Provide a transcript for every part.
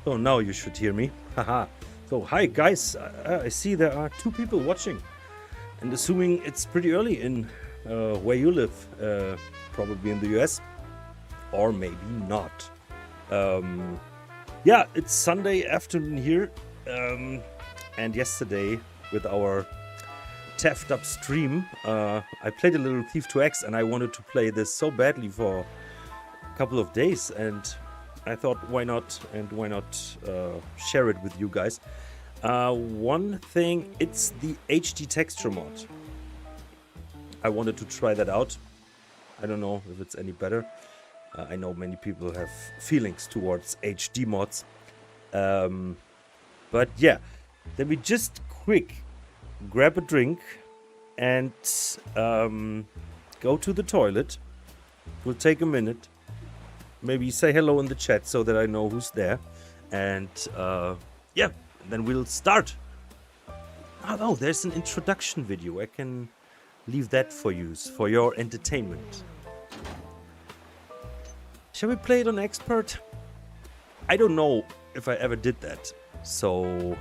So now you should hear me. Haha. So hi guys, I see there are 2 people watching, and assuming it's pretty early in where you live, probably in the US, or maybe not. Yeah, it's Sunday afternoon here, and yesterday with our Teft Up stream, I played a little T2X, and I wanted to play this so badly for a couple of days, and I thought, why not share it with you guys. One thing, it's the HD texture mod. I wanted to try that out. I don't know if it's any better. I know many people have feelings towards HD mods. But yeah, let me just quick grab a drink and go to the toilet. Will take a minute. Maybe say hello in the chat so that I know who's there. And yeah, then we'll start. Oh, there's an introduction video. I can leave that for you, for your entertainment. Shall we play it on expert? I don't know if I ever did that. So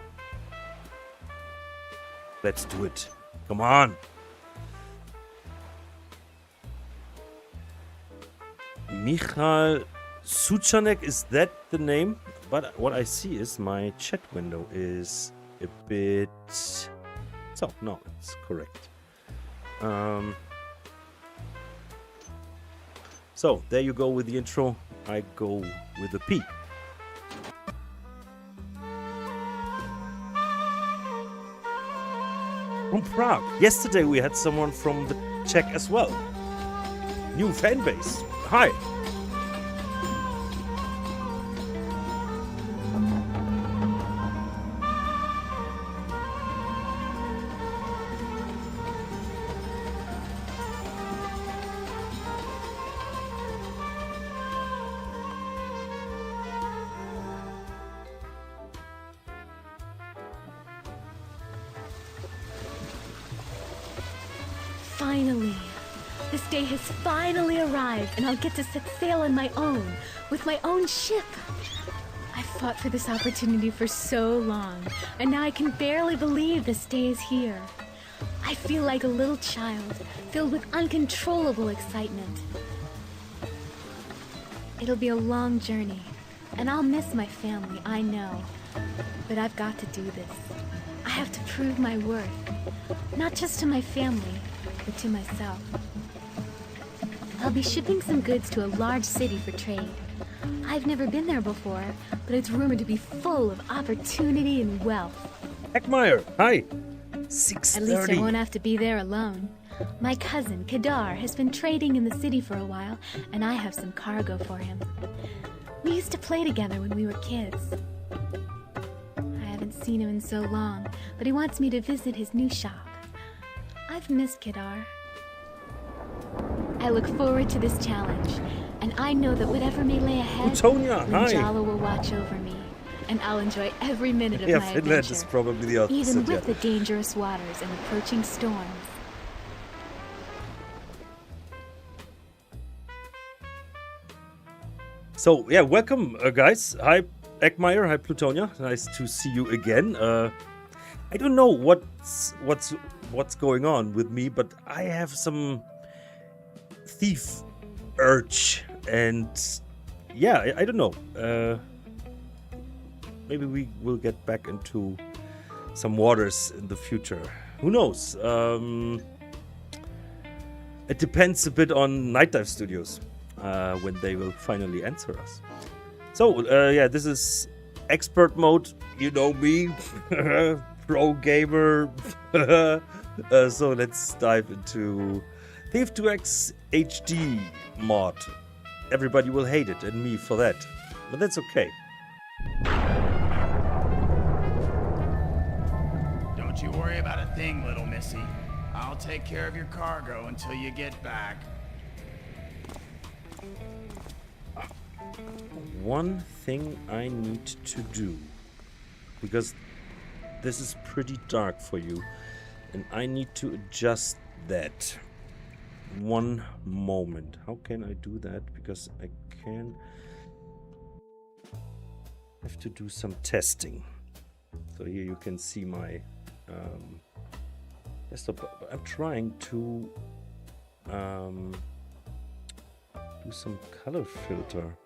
let's do it. Come on. Michal Suchanek, is that the name? But what I see is my chat window is a bit... So, no, it's correct. So, there you go with the intro. I go with the P. From Prague. Yesterday we had someone from the Czech as well. New fan base. Hi. Finally! This day has finally arrived, and I'll get to set sail on my own, with my own ship. I've fought for this opportunity for so long, and now I can barely believe this day is here. I feel like a little child, filled with uncontrollable excitement. It'll be a long journey, and I'll miss my family, I know. But I've got to do this. I have to prove my worth, not just to my family, but to myself. I'll be shipping some goods to a large city for trade. I've never been there before, but it's rumored to be full of opportunity and wealth. Eckmeyer, hi. 6:30. At least I won't have to be there alone. My cousin, Kedar, has been trading in the city for a while, and I have some cargo for him. We used to play together when we were kids. I haven't seen him in so long, but he wants me to visit his new shop. I've missed Kedar. I look forward to this challenge, and I know that whatever may lay ahead, Utonia, hi. Ninjala will watch over me, and I'll enjoy every minute of my Finland adventure, is probably the opposite. even with the dangerous waters and approaching storms. So yeah, welcome guys. Hi Eckmeyer, hi Plutonia. Nice to see you again. I don't know what's going on with me, but I have some thief urge, and yeah, I don't know. Maybe we will get back into some waters in the future. Who knows? It depends a bit on Night Dive Studios when they will finally answer us. So yeah, this is expert mode. You know me, pro gamer. So let's dive into T2X HD mod. Everybody will hate it, and me for that, but that's okay. Don't you worry about a thing, little missy. I'll take care of your cargo until you get back. One thing I need to do, because this is pretty dark for you, and I need to adjust that. One moment. How can I do that? Because I have to do some testing. So here you can see my desktop. I'm trying to do some color filter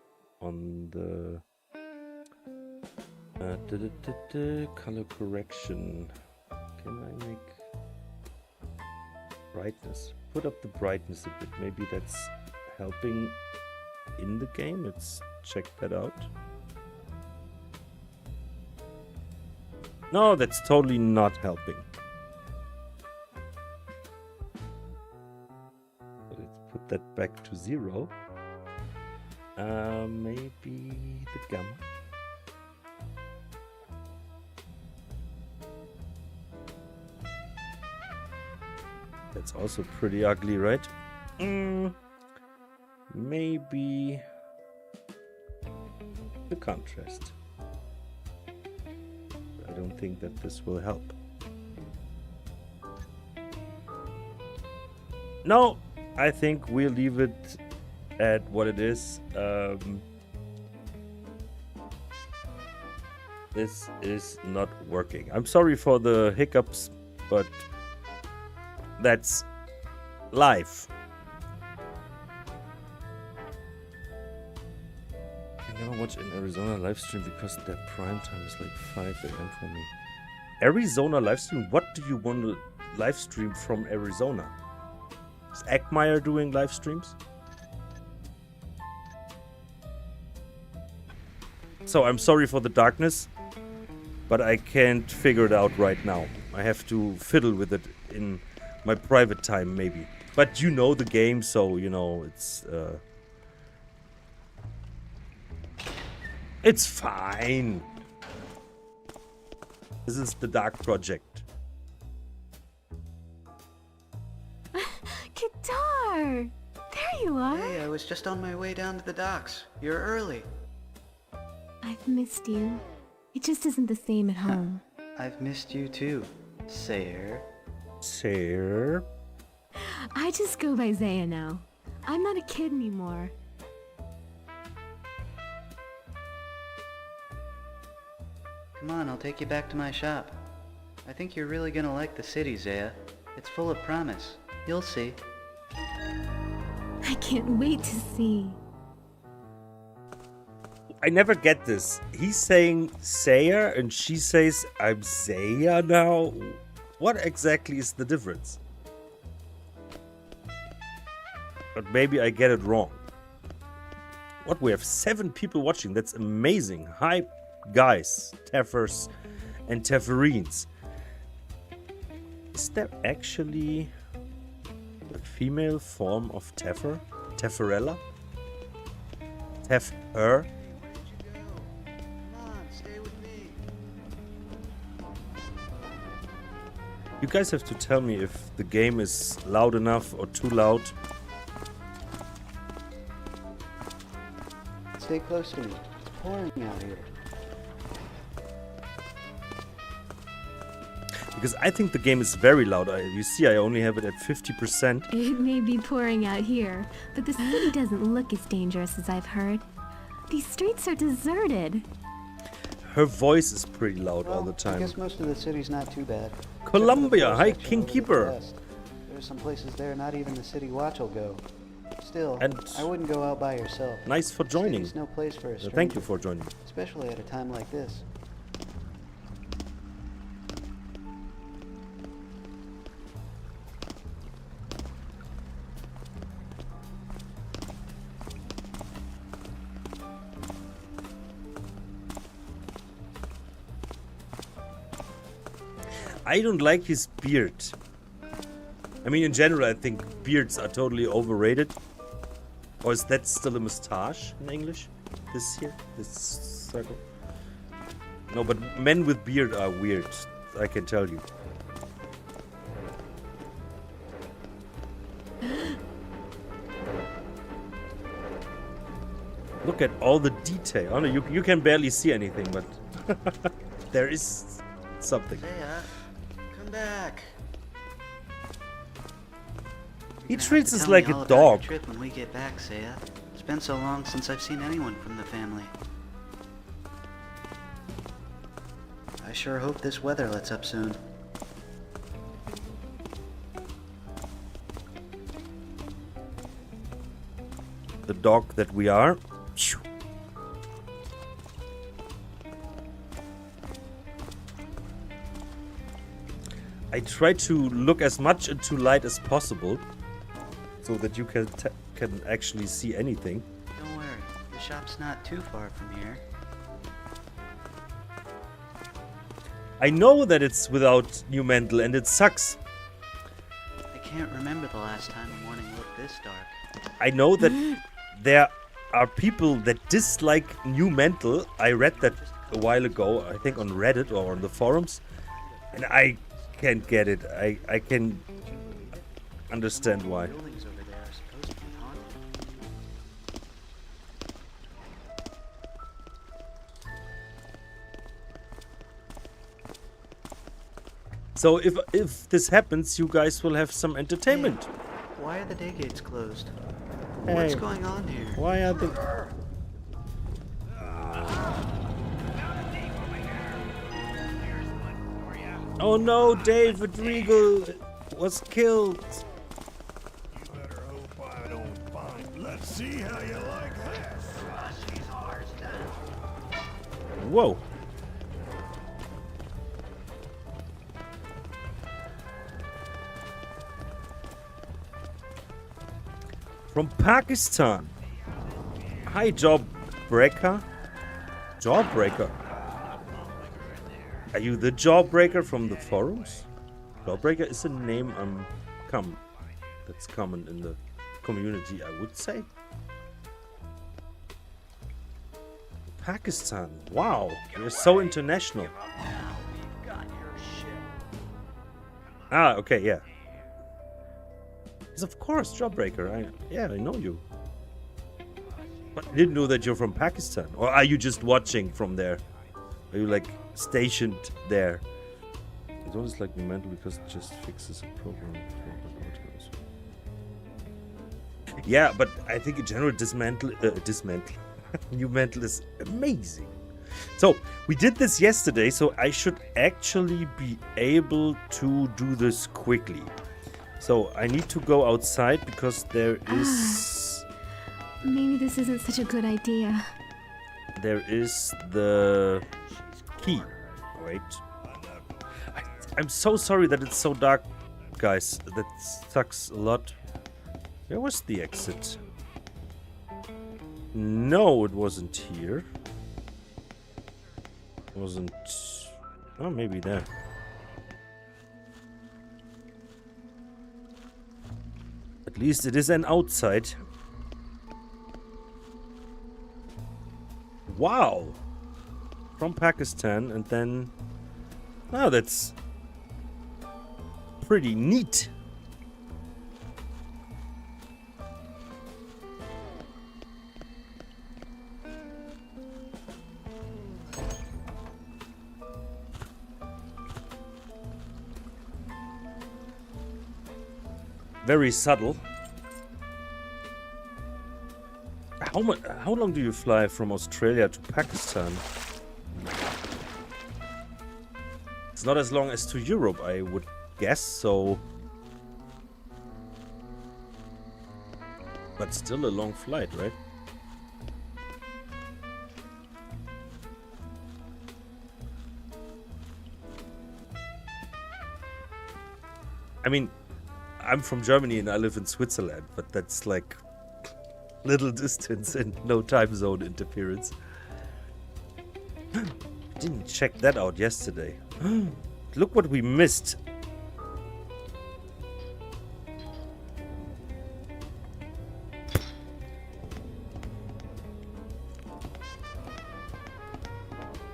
on the color correction. Can I make brightness? Put up the brightness a bit. Maybe that's helping in the game. Let's check that out. No, that's totally not helping. So let's put that back to 0. Maybe the gamma. That's also pretty ugly, right? Maybe the contrast. I don't think that this will help. No, I think we'll leave it at what it is. This is not working. I'm sorry for the hiccups, but that's life. never watch an Arizona live stream because their prime time is like 5 a.m. for me. Arizona live stream? What do you want to live stream from Arizona? Is Eckmeyer doing live streams? So I'm sorry for the darkness, but I can't figure it out right now. I have to fiddle with it in my private time maybe. But you know the game, so you know it's fine. This is the Dark Project. Kadar! There you are! Hey, I was just on my way down to the docks. You're early. I've missed you. It just isn't the same at home. I've missed you too, Sayer. Sayer? I just go by Zaya now. I'm not a kid anymore. Come on, I'll take you back to my shop. I think you're really gonna like the city, Zaya. It's full of promise. You'll see. I can't wait to see. I never get this. He's saying Sayer and she says I'm Zaya now. What exactly is the difference? But maybe I get it wrong. What, we have 7 people watching. That's amazing. Hi guys, Teffers and Tefferines. Is there actually a female form of Teffer? Tefferella? Teffer? You guys have to tell me if the game is loud enough or too loud. Stay close to me. It's pouring out here. Because I think the game is very loud. You see, I only have it at 50%. It may be pouring out here, but the city doesn't look as dangerous as I've heard. These streets are deserted. Her voice is pretty loud all the I time. guess most of the city's not too bad. Columbia, hi Except for the King section over to the Keeper. west. There's some places there not even the city watch will go. Still, And I wouldn't go out by yourself. nice for joining. City's no place for a stranger. Thank you for joining. Especially at a time like this. I don't like his beard. I mean, in general, I think beards are totally overrated. Or is that still a mustache in English? This here? This circle? No, but men with beard are weird. I can tell you. Look at all the detail. Oh no, you can barely see anything, but there is something. Zaya, come back. He You're gonna treats have us to like tell me a all about your dog. trip when we get back, Zaya. It's been so long since I've seen anyone from the family. I sure hope this weather lets up soon. The dog that we are. Phew. I try to look as much into light as possible, so that you can actually see anything. Don't worry, the shop's not too far from here. I know that it's without new mental and it sucks. I can't remember the last time the morning looked this dark. I know that there are people that dislike new mental. I read that a while ago, I think on Reddit or on the forums, and I can't get it. I can understand why. Buildings over there are supposed to be haunted. So if this happens, you guys will have some entertainment. Why are the day gates closed? Hey. What's going on here? Why are they? Oh no, David Regal was killed. You better hope I don't find. Let's see how you like that. Whoa. From Pakistan. Hi, Jawbreaker. Jawbreaker. Are you the Jawbreaker from the forums? Jawbreaker is a name that's common in the community, I would say. Pakistan. Wow, you're so international. Ah, okay, yeah. Yes, of course, Jawbreaker. I know you. But I didn't know that you're from Pakistan. Or are you just watching from there? Are you like stationed there? It's always like mental because it just fixes a program. Yeah, but I think in general dismantle new mental is amazing. So we did this yesterday, so I should actually be able to do this quickly. So I need to go outside because there is... Maybe this isn't such a good idea. There is the key. Wait. I'm so sorry that it's so dark, guys. That sucks a lot. Where was the exit? No, it wasn't here. It wasn't... Oh, maybe there. At least it is an outside. Wow! From Pakistan, and then... Oh, that's... pretty neat. Very subtle. How long do you fly from Australia to Pakistan? It's not as long as to Europe, I would guess, so... But still a long flight, right? I mean, I'm from Germany and I live in Switzerland, but that's like little distance and no time zone interference. Didn't check that out yesterday. Look what we missed.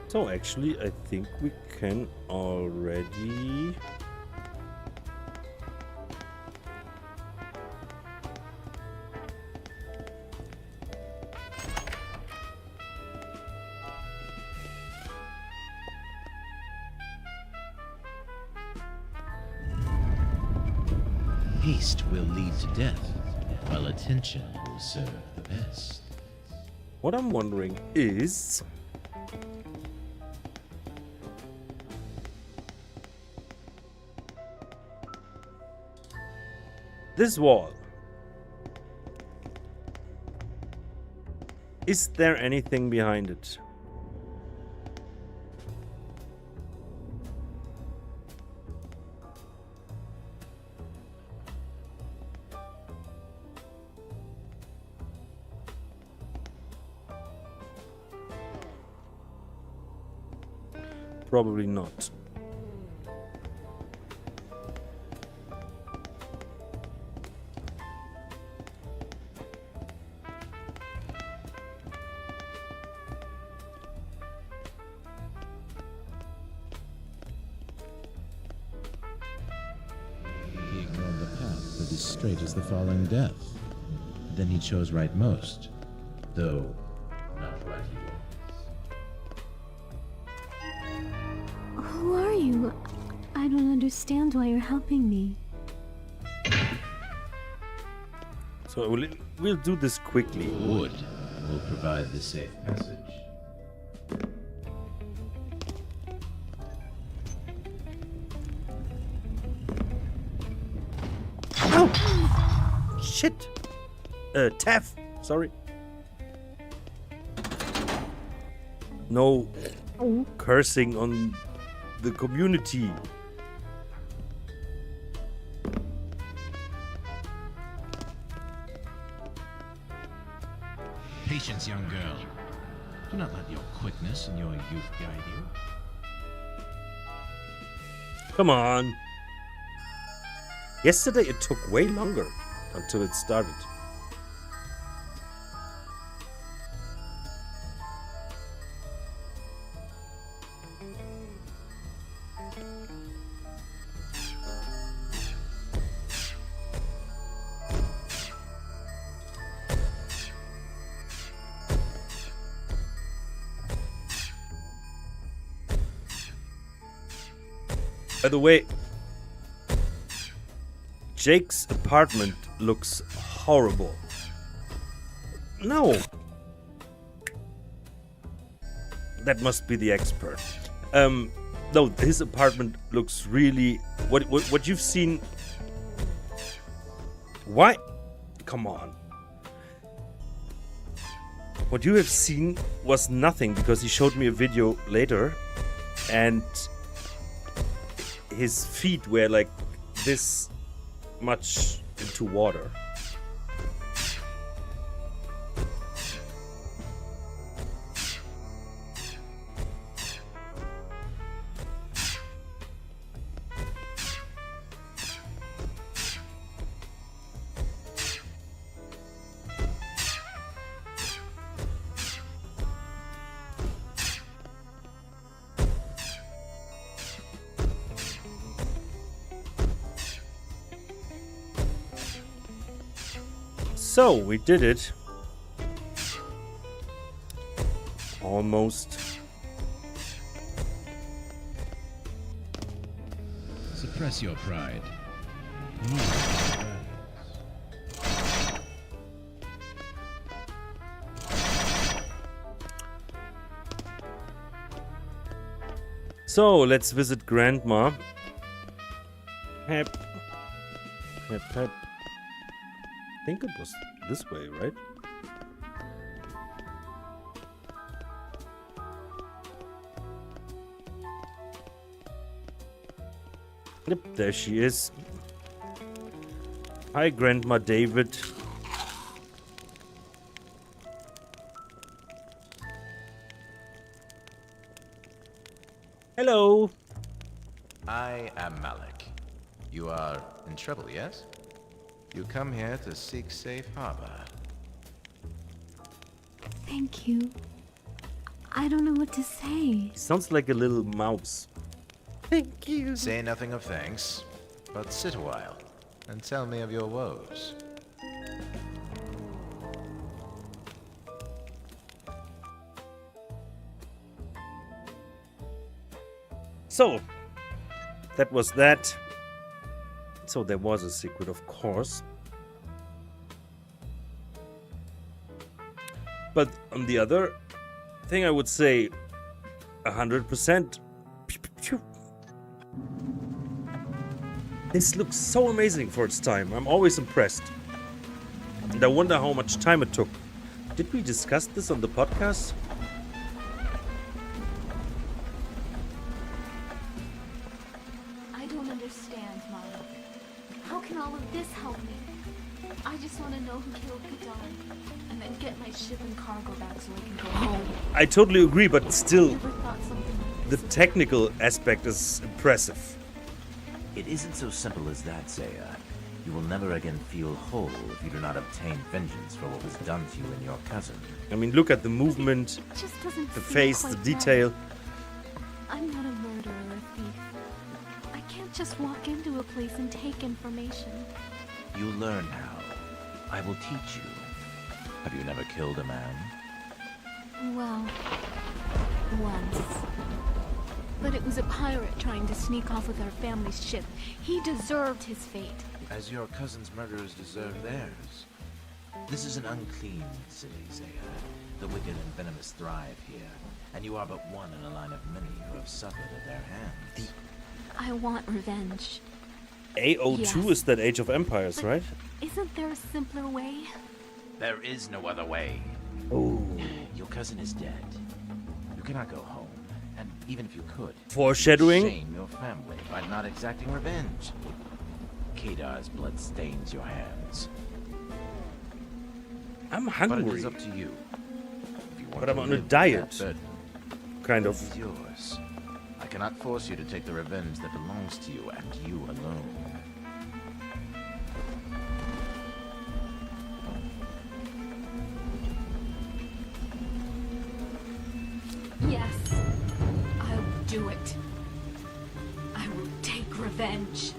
So actually, I think we can already... Haste will lead to death, while attention will serve the best. What I'm wondering is... this wall. Is there anything behind it? Probably not. He ignored the path that is straight as the falling death. Then he chose right most, though not what he wants. Who are you? I don't understand why you're helping me. So we'll do this quickly. Wood will provide the safe passage. Oh! Shit! Taff! Sorry. No cursing on the community. Patience, young girl. Do not let your quickness and your youth guide you. Come on. Yesterday it took way longer until it started. By the way, Jake's apartment looks horrible. No. That must be the expert. No, his apartment looks really... What you've seen... Why? Come on. What you have seen was nothing, because he showed me a video later and his feet were like this much into water. So, we did it. Almost. Suppress your pride. So, let's visit Grandma. Hep. Hep, hep. I think it was this way, right? Yep, there she is. Hi, Grandma David. Hello. I am Malik. You are in trouble, yes? You come here to seek safe harbor. Thank you. I don't know what to say. Sounds like a little mouse. Thank you. Say nothing of thanks, but sit a while and tell me of your woes. So, that was that. So there was a secret, of course. But on the other thing, I would say 100%. This looks so amazing for its time. I'm always impressed. And I wonder how much time it took. Did we discuss this on the podcast? I don't understand, Mom. How can all of this help me? I just want to know who killed Kadar, and then get my ship and cargo back so I can go home. I totally agree, but still, Never thought something like the this would technical aspect is impressive. It isn't so simple as that, Zaya. You will never again feel whole if you do not obtain vengeance for what was done to you and your cousin. I mean, look at the movement, It just doesn't the feel face, the quite detail. right. I'm not a murderer or a thief. I can't just walk into a place and take information. You'll learn how. I will teach you. Have you never killed a man? Well, once. But it was a pirate trying to sneak off with our family's ship. He deserved his fate. As your cousin's murderers deserve theirs. This is an unclean city, Zaya. The wicked and venomous thrive here, and you are but one in a line of many who have suffered at their hands. I want revenge. AO2 Yes. is that Age of Empires, But right? Isn't there a simpler way? There is no other way. Oh. Your cousin is dead. You cannot go home, Even if you could, Foreshadowing. shame your family by not exacting revenge. Kadar's blood stains your hands. I'm But it hungry. is up to you. If you want But to I'm on a live with diet. that burden, Kind it of. is yours. I cannot force you to take the revenge that belongs to you and you alone. Yes, I will do it. I will take revenge.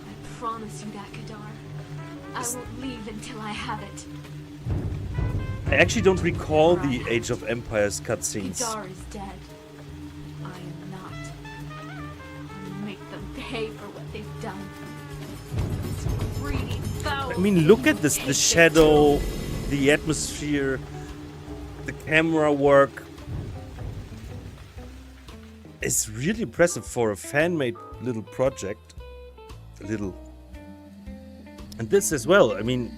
I promise you that, Kadar. I won't leave until I have it. I actually don't recall the Age of Empires cutscenes. Kadar is dead. I am not. I'll make them pay for what they've done. This greedy, foul I mean, look at this, hate the them shadow, the atmosphere, the camera work. It's really impressive for a fan-made little project. And this as well, I mean...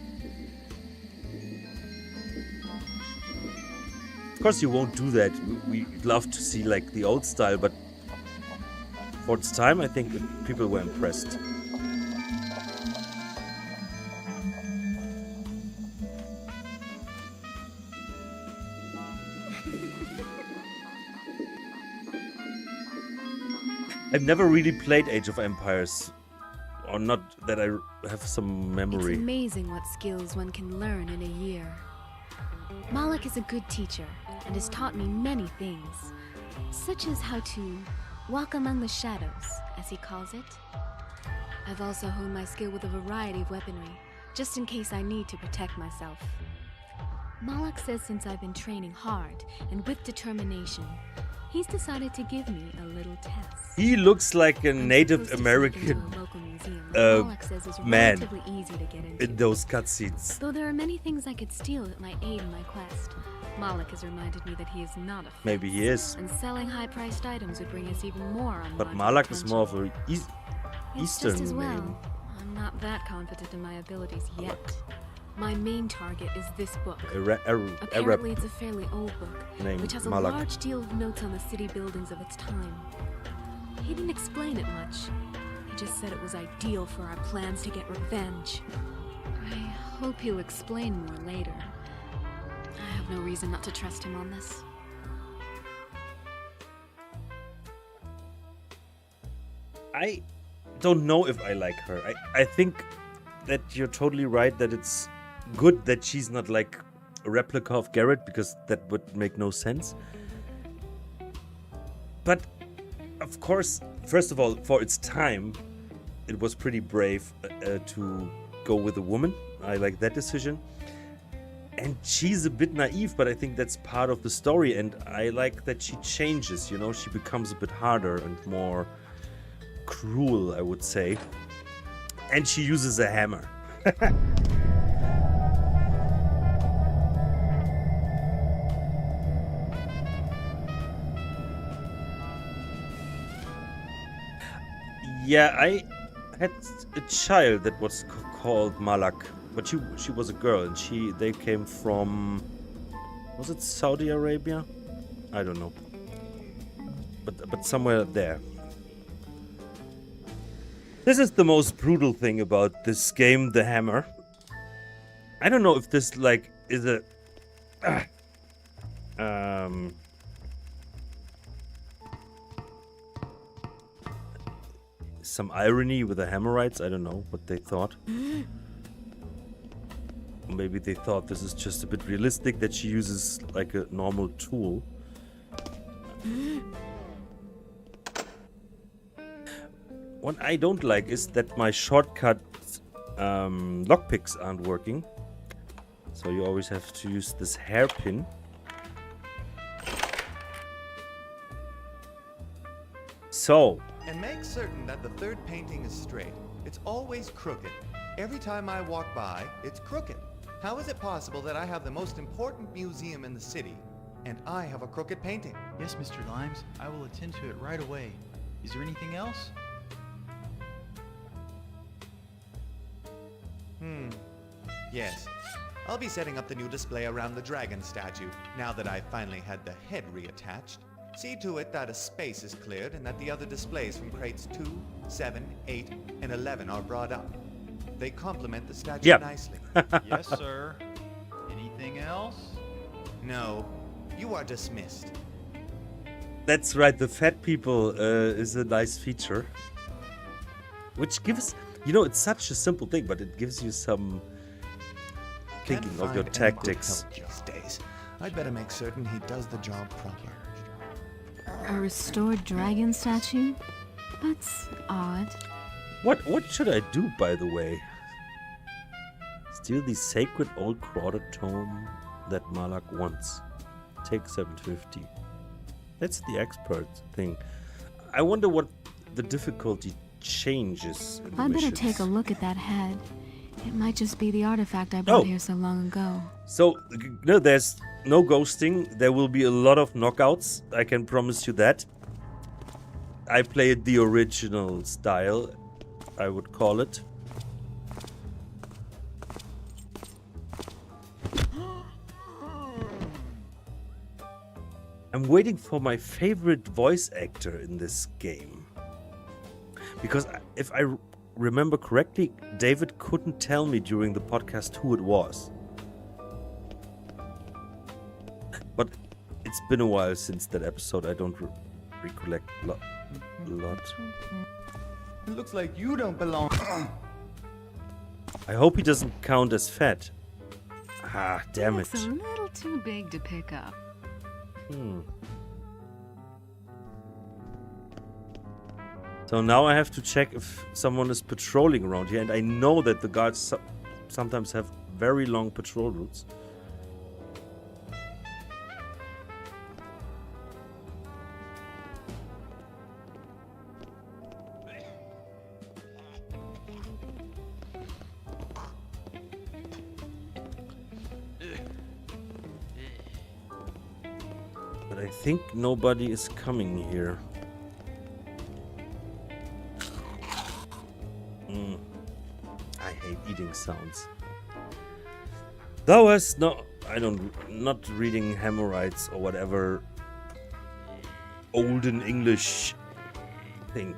Of course you won't do that. We'd love to see like the old style, but for its time, I think people were impressed. I've never really played Age of Empires, or not that I have some memory. It's amazing what skills one can learn in a year. Malik is a good teacher and has taught me many things, such as how to walk among the shadows, as he calls it. I've also honed my skill with a variety of weaponry, just in case I need to protect myself. Malik says since I've been training hard and with determination, he's decided to give me a little test. He looks like a Native American man in those cutscenes. Though there are many things I could steal that might aid in my quest, Malik has reminded me that he is not a Maybe he is. and selling high-priced items would bring us even more on. But Malak is more of a It's Eastern just as well. name. I'm not that confident in my abilities yet. My main target is this book. Arab Apparently, it's a fairly old book, name, which has a Malak. large deal of notes on the city buildings of its time. He didn't explain it much. He just said it was ideal for our plans to get revenge. I hope he'll explain more later. I have no reason not to trust him on this. I don't know if I like her. I think that you're totally right that it's good that she's not like a replica of Garrett, because that would make no sense. But of course, first of all, for its time, it was pretty brave to go with a woman. I like that decision. And she's a bit naive, but I think that's part of the story. And I like that she changes, you know, she becomes a bit harder and more cruel, I would say. And she uses a hammer. Yeah, I had a child that was called Malak, but she was a girl, and they came from, was it Saudi Arabia? I don't know, but somewhere there. This is the most brutal thing about this game, the hammer. I don't know if this like is a some irony with the Hammerites. I don't know what they thought. Maybe they thought this is just a bit realistic, that she uses like a normal tool. What I don't like is that my shortcut lockpicks aren't working. So you always have to use this hairpin. So. And make certain that the third painting is straight. It's always crooked. Every time I walk by, it's crooked. How is it possible that I have the most important museum in the city, and I have a crooked painting? Yes, Mr. Limes, I will attend to it right away. Is there anything else? Yes. I'll be setting up the new display around the dragon statue, now that I've finally had the head reattached. See to it that a space is cleared and that the other displays from crates 2, 7, 8, and 11 are brought up. They complement the statue nicely. Yes, sir. Anything else? No, you are dismissed. That's right, the fat people is a nice feature. Which gives, you know, it's such a simple thing, but it gives you some thinking of your tactics. These days. I'd better make certain he does the job proper. A restored dragon statue? That's odd. What should I do, by the way? Steal the sacred old quarter tome that Malak wants. Take 750. That's the expert thing. I wonder what the difficulty changes in the I'd better missions. take a look at that head. It might just be the artifact I brought here so long ago. So, no, there's no ghosting. There will be a lot of knockouts. I can promise you that. I played the original style, I would call it. I'm waiting for my favorite voice actor in this game. Because if I remember correctly, David couldn't tell me during the podcast who it was. But it's been a while since that episode. I don't recollect a lot. It looks like you don't belong. I hope he doesn't count as fat. Ah, damn it. It's a little too big to pick up. So now I have to check if someone is patrolling around here, and I know that the guards sometimes have very long patrol routes. But I think nobody is coming here. I hate eating sounds. That was not reading Hemorrhoids or whatever olden English thing.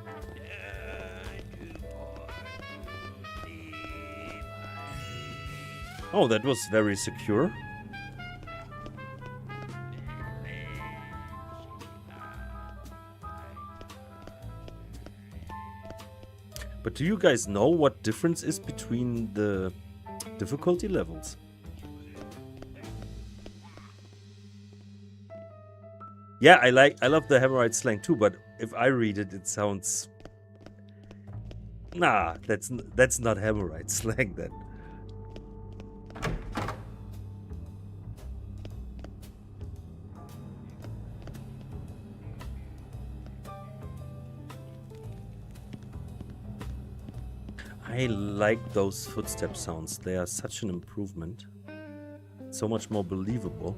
Oh, that was very secure. But do you guys know what difference is between the difficulty levels? Yeah, I love the Hemorrhoid slang too, but if I read it, it sounds... Nah, that's not Hemorrhoid slang then. I like those footstep sounds. They are such an improvement. So much more believable.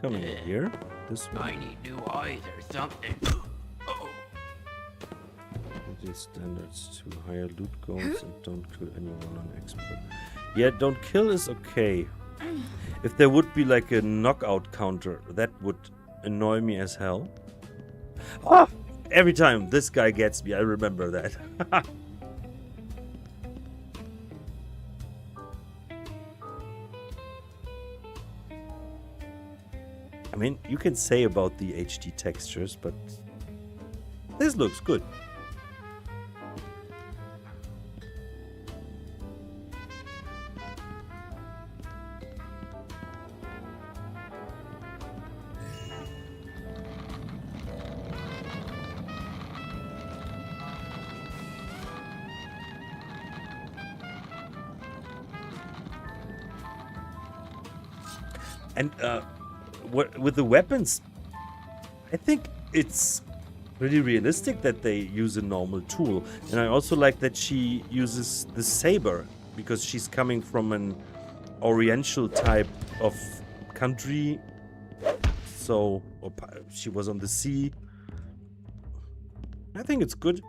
Coming in here. This one. I need new eyes or something. These standards to higher loot goals and don't kill anyone on expert. Yeah, don't kill is okay. If there would be like a knockout counter, that would annoy me as hell. Ah! Every time this guy gets me, I remember that. I mean, you can say about the HD textures, but this looks good. And with the weapons, I think it's pretty realistic that they use a normal tool. And I also like that she uses the saber because she's coming from an oriental type of country. So she was on the sea. I think it's good.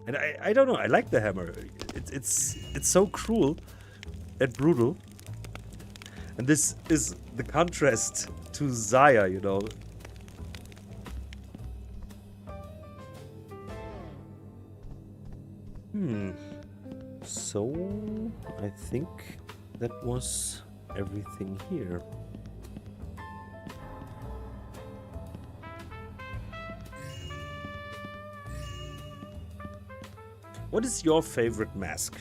And I don't know, I like the hammer. It's so cruel and brutal. And this is the contrast to Zaya, you know. So I think that was everything here. What is your favorite mask?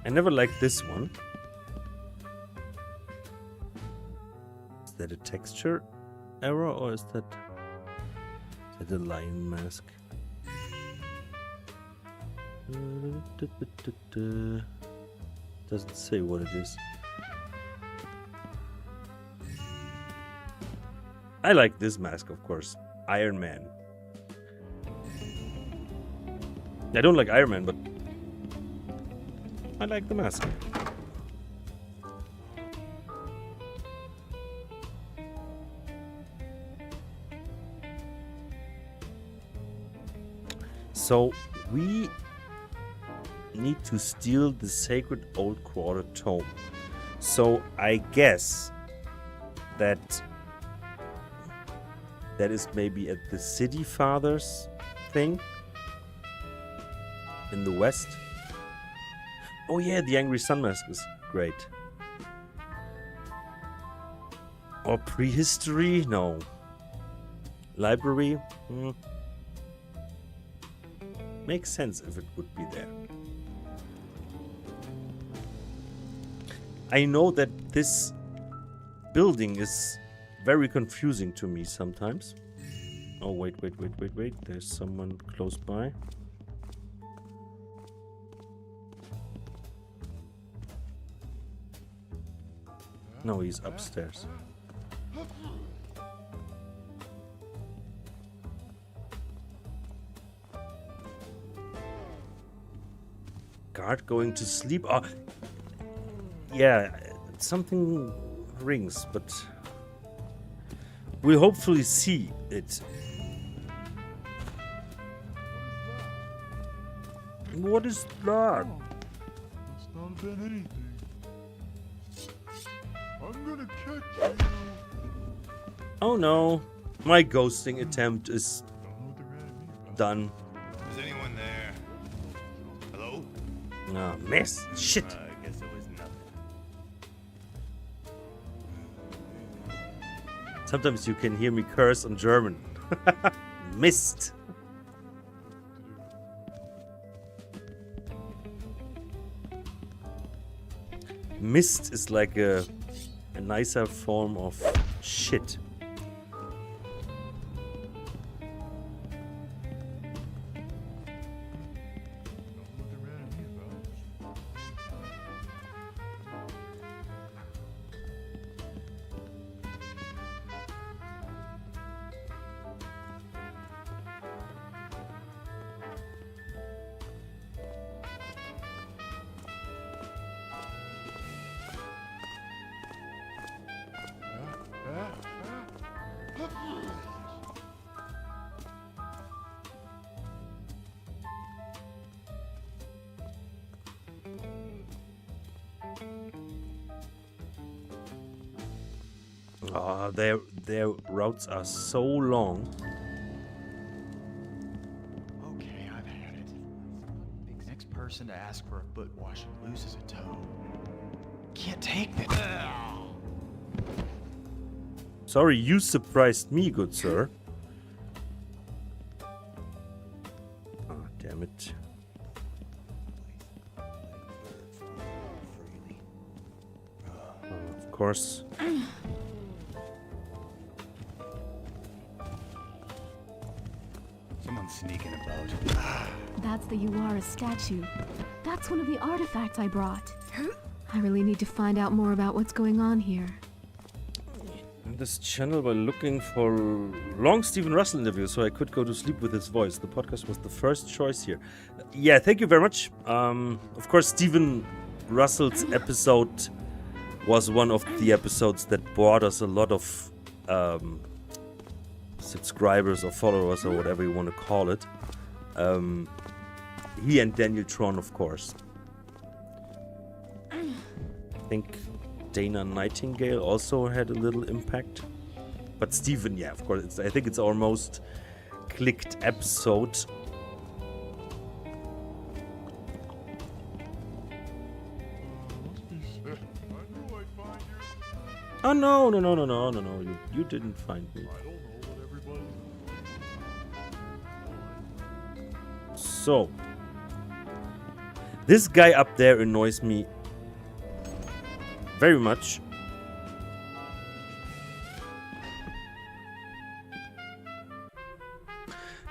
I never liked this one. Is that a texture error or is that a lion mask? Doesn't say what it is. I like this mask, of course. Iron Man. I don't like Iron Man, but I like the mask. So we need to steal the sacred old quarter tome. So I guess that is maybe at the City Fathers thing in the west. Oh yeah, the Angry Sun mask is great. Or prehistory? No. Library? Makes sense if it would be there. I know that this building is very confusing to me sometimes. Oh, wait. There's someone close by. No, he's upstairs. Guard going to sleep? Oh, yeah, something rings, but we'll hopefully see it. What is that? It's not been anything. I'm gonna catch you. Oh no, my ghosting attempt is done. Is anyone there? Hello? No, miss. Shit. I guess it was nothing. Sometimes you can hear me curse on German. Mist. Mist is like a nicer form of shit. Oh, their routes are so long. Okay, I've had it. The next person to ask for a foot washing loses a toe. Can't take this. Sorry, you surprised me, good sir. Oh, damn it. Of course. Someone's sneaking about. That's the Uara statue. That's one of the artifacts I brought. I really need to find out more about what's going on here. this channel by looking for long Stephen Russell interviews so I could go to sleep with his voice. The podcast was the first choice here. Yeah, thank you very much. Of course, Stephen Russell's episode was one of the episodes that brought us a lot of subscribers or followers or whatever you want to call it. He and Daniel Tron, of course. I think Dana Nightingale also had a little impact. But Stephen, yeah, of course. I think it's our most clicked episode. Oh, no. You didn't find me. So, this guy up there annoys me very much.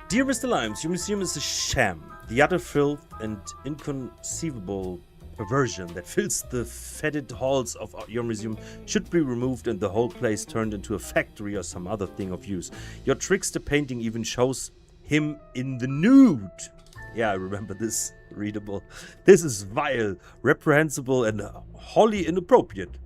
Dear Mr. Limes, your museum is a sham. The utter filth and inconceivable perversion that fills the fetid halls of your museum should be removed and the whole place turned into a factory or some other thing of use. Your trickster painting even shows him in the nude. Yeah, I remember this. Readable. This is vile, reprehensible, and wholly inappropriate.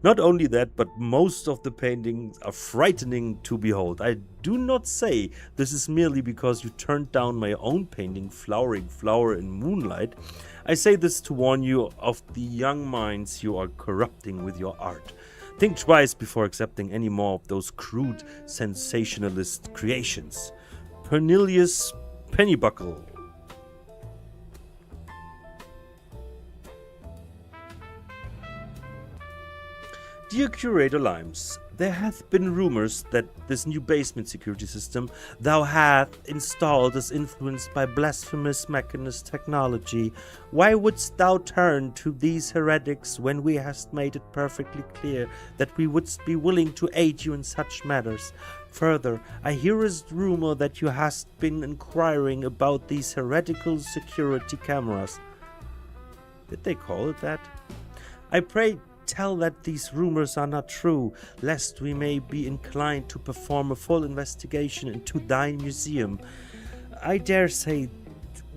Not only that, but most of the paintings are frightening to behold. I do not say this is merely because you turned down my own painting, Flowering Flower in Moonlight. I say this to warn you of the young minds you are corrupting with your art. Think twice before accepting any more of those crude, sensationalist creations. Cornelius Pennybuckle. Dear Curator Limes, there hath been rumors that this new basement security system thou hath installed is influenced by blasphemous mechanist technology. Why wouldst thou turn to these heretics when we hast made it perfectly clear that we would be willing to aid you in such matters? Further, I hear a rumor that you hast been inquiring about these heretical security cameras. Did they call it that? I pray tell that these rumors are not true, lest we may be inclined to perform a full investigation into thy museum. I dare say it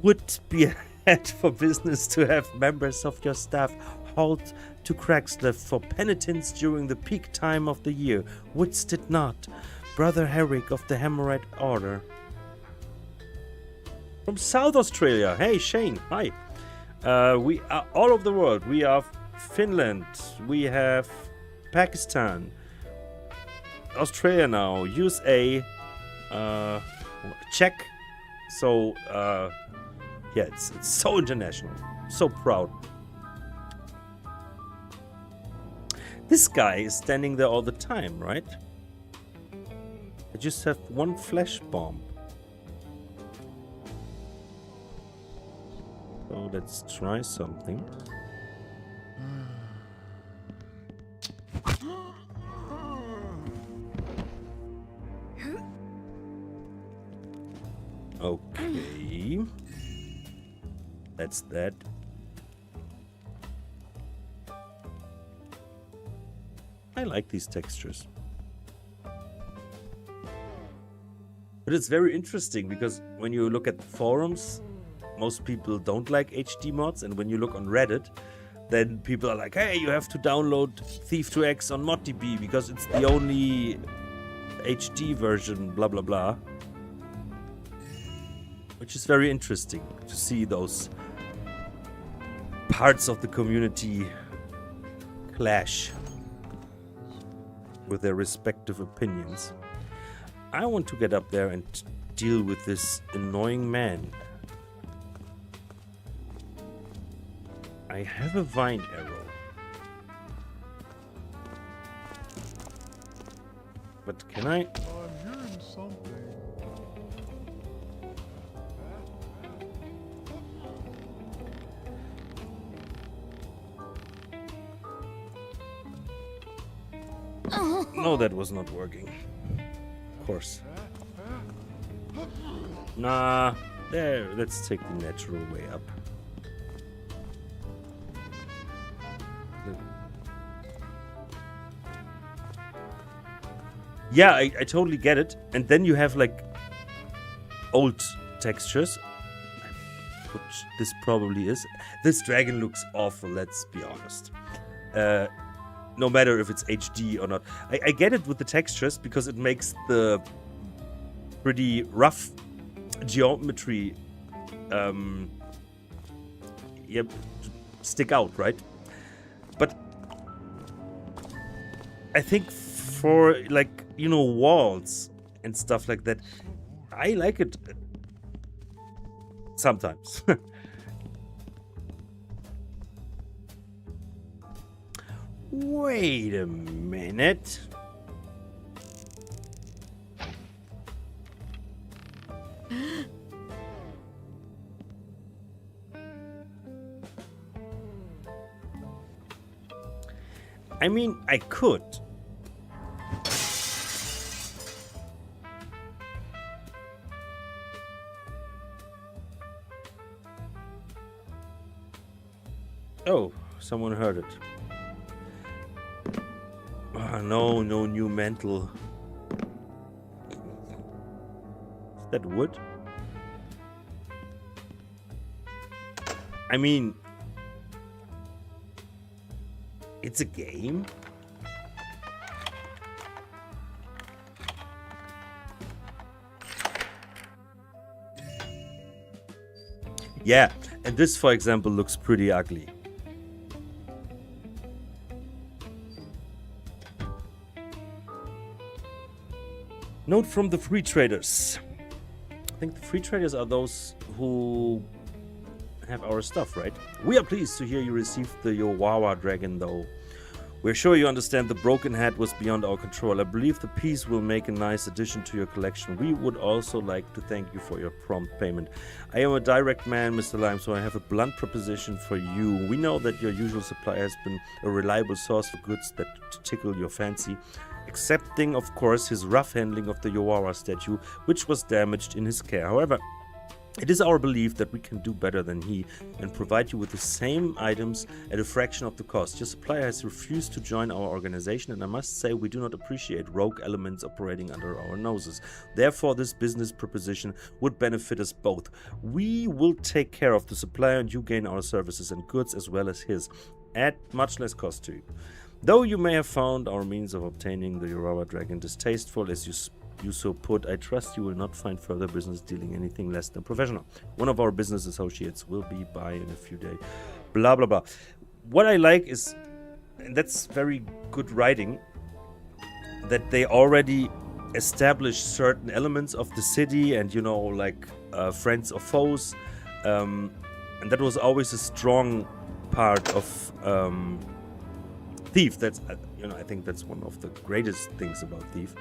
would be a head for business to have members of your staff halt to Craigslist for penitence during the peak time of the year, wouldst it not, Brother Herrick of the Hemorrhoid Order? From South Australia. Hey Shane, hi. We are all over the world. We are Finland, we have Pakistan, Australia now, USA, Czech. So yeah, it's so international. So proud. This guy is standing there all the time, right? I just have one flash bomb. So let's try something. Okay. That's that. I like these textures. But it's very interesting because when you look at the forums, most people don't like HD mods, and when you look on Reddit, then people are like, hey, you have to download T2X on ModDB because it's the only HD version, blah blah blah. Which is very interesting to see those parts of the community clash with their respective opinions. I want to get up there and deal with this annoying man. I have a vine arrow. But can I? I'm hearing something. No, that was not working. Of course. Nah, there, let's take the natural way up. Yeah, I totally get it. And then you have like old textures, which this probably is. This dragon looks awful, let's be honest. No matter if it's HD or not. I get it with the textures because it makes the pretty rough geometry stick out, right? But I think for like, you know, walls and stuff like that, I like it sometimes. Wait a minute. I mean, I could. Oh, someone heard it. Oh, no new mantle. Is that wood? I mean, it's a game. Yeah, and this, for example, looks pretty ugly. Note from the free traders. I think the free traders are those who have our stuff, right? We are pleased to hear you received the Yowawa dragon, though. We're sure you understand the broken head was beyond our control. I believe the piece will make a nice addition to your collection. We would also like to thank you for your prompt payment. I am a direct man, Mr. Lime, so I have a blunt proposition for you. We know that your usual supplier has been a reliable source for goods that tickle your fancy, excepting, of course, his rough handling of the Yowawa statue, which was damaged in his care. However, it is our belief that we can do better than he and provide you with the same items at a fraction of the cost. Your supplier has refused to join our organization, and I must say we do not appreciate rogue elements operating under our noses. Therefore, this business proposition would benefit us both. We will take care of the supplier and you gain our services and goods as well as his, at much less cost to you. Though you may have found our means of obtaining the Yowawa dragon distasteful, as you so put, I trust you will not find further business dealing anything less than professional. One of our business associates will be by in a few days. Blah, blah, blah. What I like is, and that's very good writing, that they already established certain elements of the city and, you know, like friends or foes. And that was always a strong part of Thief. That's, I think that's one of the greatest things about Thief.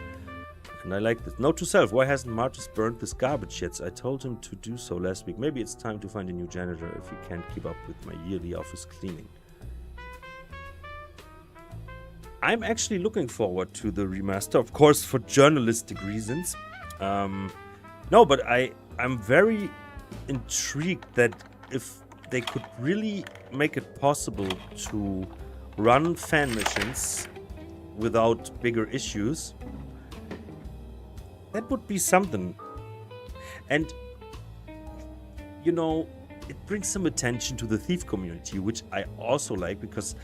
And I like this. Note to self, why hasn't Marcus burned this garbage yet? I told him to do so last week. Maybe it's time to find a new janitor if he can't keep up with my yearly office cleaning. I'm actually looking forward to the remaster, of course, for journalistic reasons. No, but I'm very intrigued that if they could really make it possible to run fan missions without bigger issues, that would be something. And, you know, it brings some attention to the Thief community, which I also like because,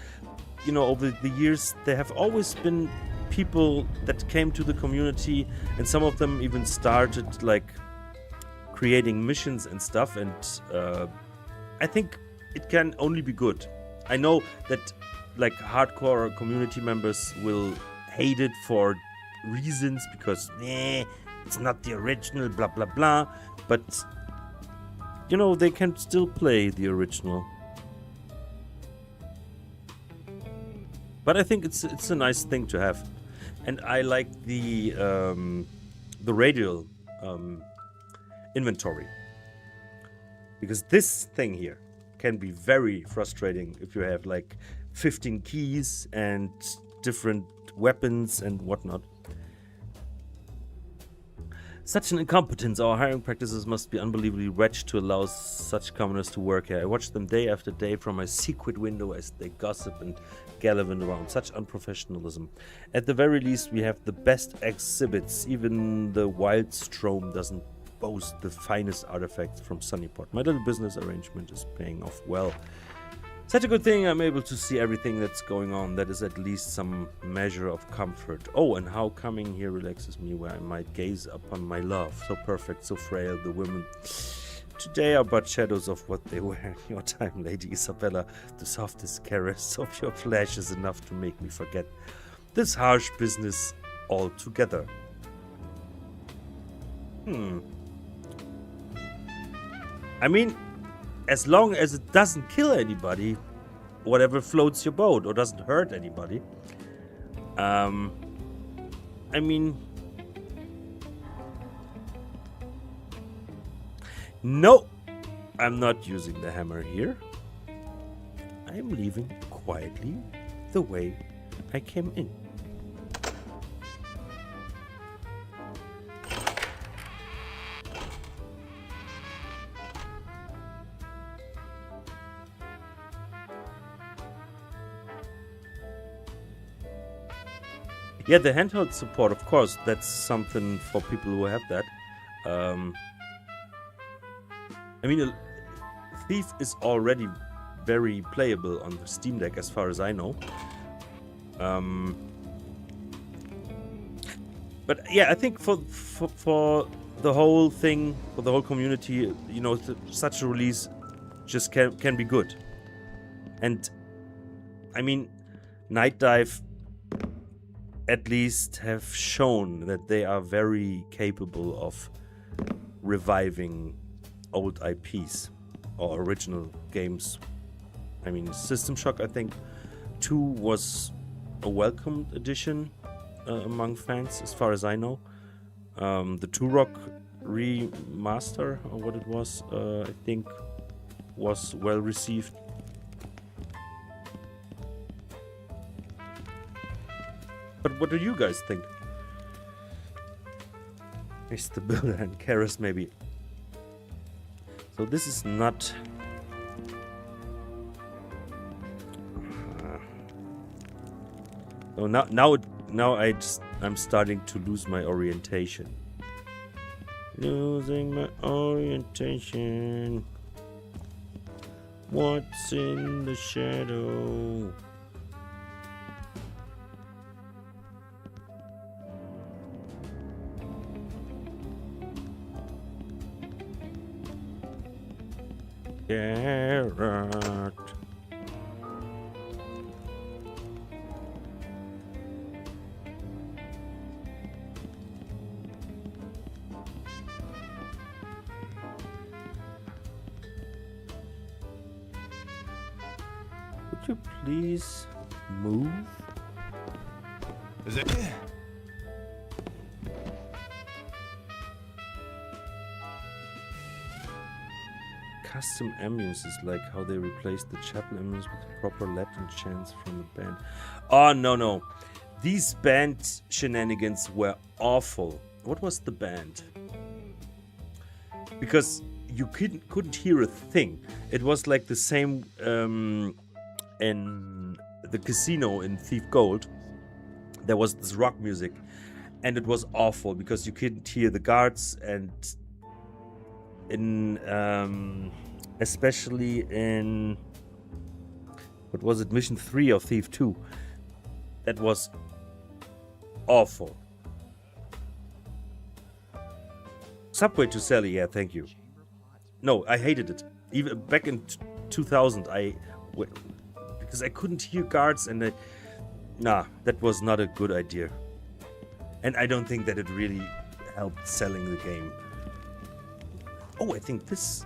you know, over the years there have always been people that came to the community, and some of them even started like creating missions and stuff, and I think it can only be good. I know that like hardcore community members will hate it for reasons because it's not the original, blah blah blah, but you know, they can still play the original. But I think it's a nice thing to have, and I like the radial inventory, because this thing here can be very frustrating if you have like 15 keys and different weapons and whatnot. Such an incompetence. Our hiring practices must be unbelievably wretched to allow such commoners to work here. I watch them day after day from my secret window as they gossip and gallivant around. Such unprofessionalism. At the very least, we have the best exhibits. Even the Wildstrom doesn't boast the finest artifacts from Sunnyport. My little business arrangement is paying off well. Such a good thing I'm able to see everything that's going on. That is at least some measure of comfort. Oh, and how coming here relaxes me, where I might gaze upon my love. So perfect, so frail, the women today are but shadows of what they were in your time, Lady Isabella. The softest caress of your flesh is enough to make me forget this harsh business altogether. I mean, as long as it doesn't kill anybody, whatever floats your boat, or doesn't hurt anybody. I mean, no, I'm not using the hammer here. I'm leaving quietly the way I came in. Yeah, the handheld support, of course, that's something for people who have that. I mean, Thief is already very playable on the Steam Deck, as far as I know. But yeah, I think for the whole thing, for the whole community, you know, such a release just can be good. And I mean, Night Dive at least have shown that they are very capable of reviving old IPs or original games. I mean, System Shock, I think 2 was a welcomed addition among fans, as far as I know. The Turok remaster, or what it was, I think was well received. But what do you guys think? Mr. Builder and Karis, maybe. So this is not... So now I'm starting to lose my orientation. Losing my orientation. What's in the shadow? Carrot. Would you please move? Is it? Custom ambience is like how they replaced the chapel ambience with proper Latin chants from the band. Oh, no. These band shenanigans were awful. What was the band? Because you couldn't hear a thing. It was like the same in the casino in Thief Gold. There was this rock music, and it was awful because you couldn't hear the guards, and in especially in, what was it, Mission 3 of Thief 2, that was awful. Subway to Sally, yeah, thank you. No, I hated it. Even back in 2000, because I couldn't hear guards, and that was not a good idea. And I don't think that it really helped selling the game. Oh, I think this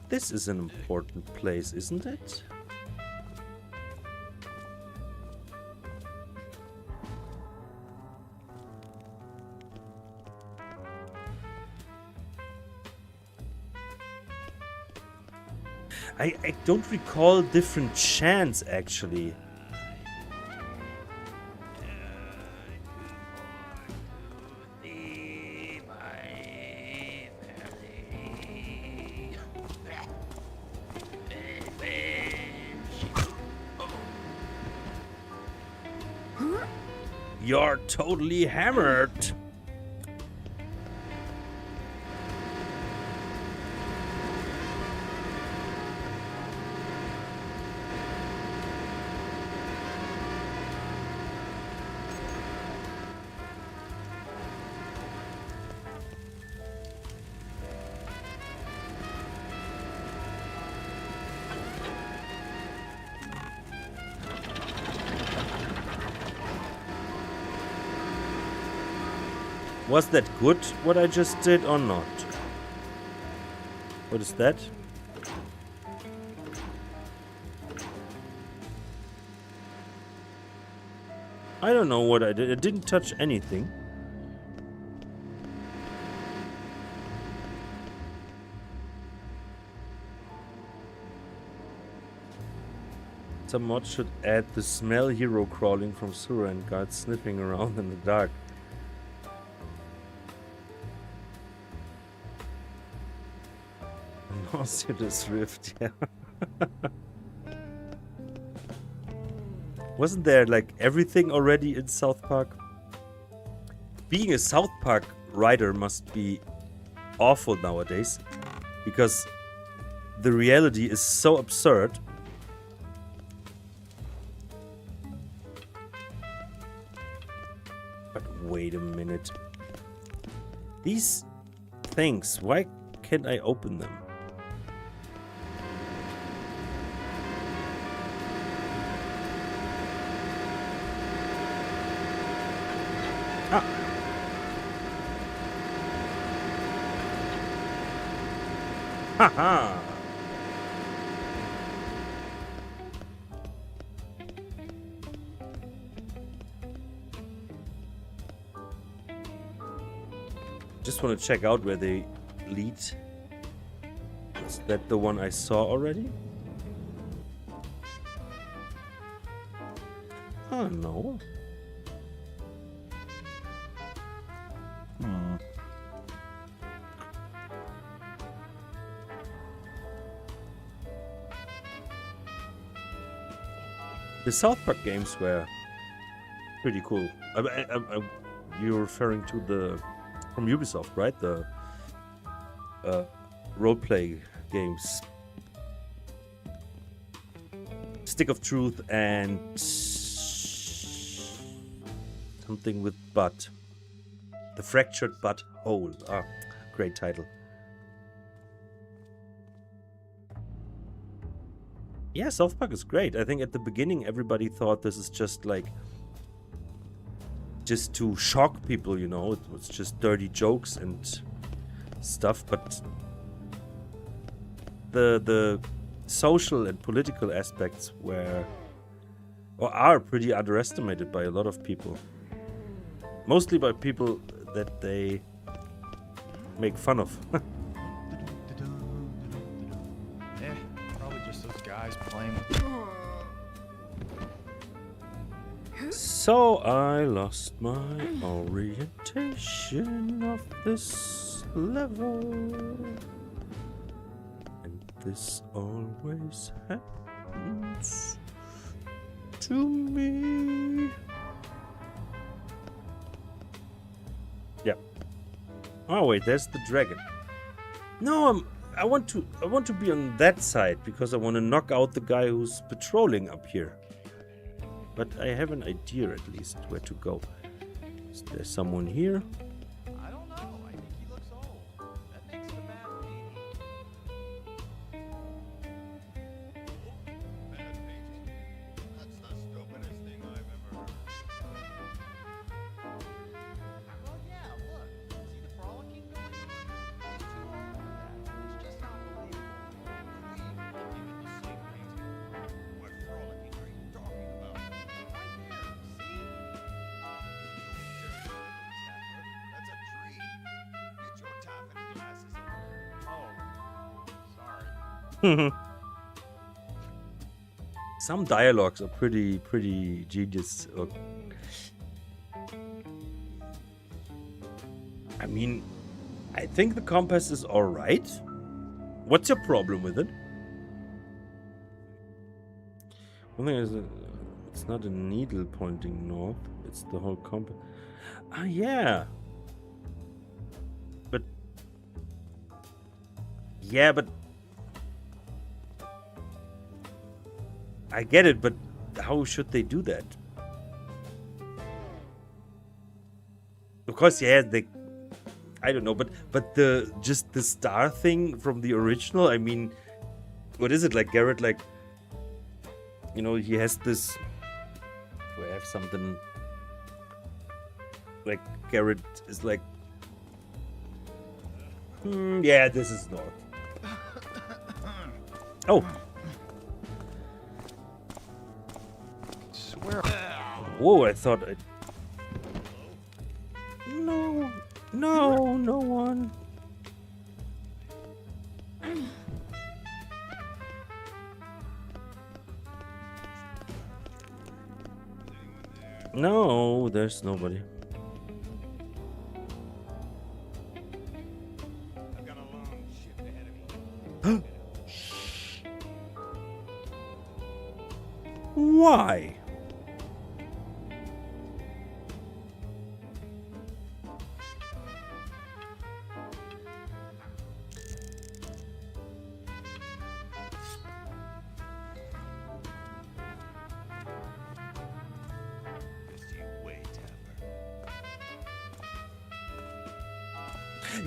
is an important place, isn't it? I don't recall different chants, actually. You're totally hammered. Was that good, what I just did, or not? What is that? I don't know what I did. I didn't touch anything. Some mod should add the smell hero crawling from Sura and guards sniffing around in the dark. Nauseous Rift, yeah. Wasn't there like everything already in South Park? Being a South Park writer must be awful nowadays, because the reality is so absurd. But wait a minute. These things, why can't I open them? Haha! Just want to check out where they lead. Is that the one I saw already? Oh no. The South Park games were pretty cool. You're referring to the from Ubisoft, right? The roleplay games, Stick of Truth and something with butt. The Fractured Butt Hole. Ah, great title. Yeah, South Park is great. I think at the beginning everybody thought this is just like just to shock people, you know. It was just dirty jokes and stuff, but the social and political aspects were or are pretty underestimated by a lot of people. Mostly by people that they make fun of. Playing So I lost my orientation of this level, and this always happens to me. Yeah. Oh wait, there's the dragon. No, I want to be on that side because I want to knock out the guy who's patrolling up here. But I have an idea at least where to go. Is there someone here? I don't know. I think he looks old. That makes it a bad painting. Bad painting? That's the stupidest thing I've ever heard. Well, yeah, look. See the frolicking going on? He's too old for that. It's just not believable. Looking at the same painting. What frolicking are you talking about? Right there, see? That's a tree. Get your topping glasses on. Oh, sorry. Some dialogues are pretty genius. I mean, I think the compass is alright. What's your problem with it? One thing is, it's not a needle pointing north. It's the whole comp. Ah, yeah. But yeah, but I get it. But how should they do that? Of course, yeah, they. I don't know, but the just the star thing from the original. I mean, what is it like, Garrett? Like, you know, he has this. Do I have something? Like Garrett is like. Yeah, this is not. Oh. Swear. Whoa! I thought I. No, no, no one. No, there's nobody. I've got a long shift ahead of me. Why?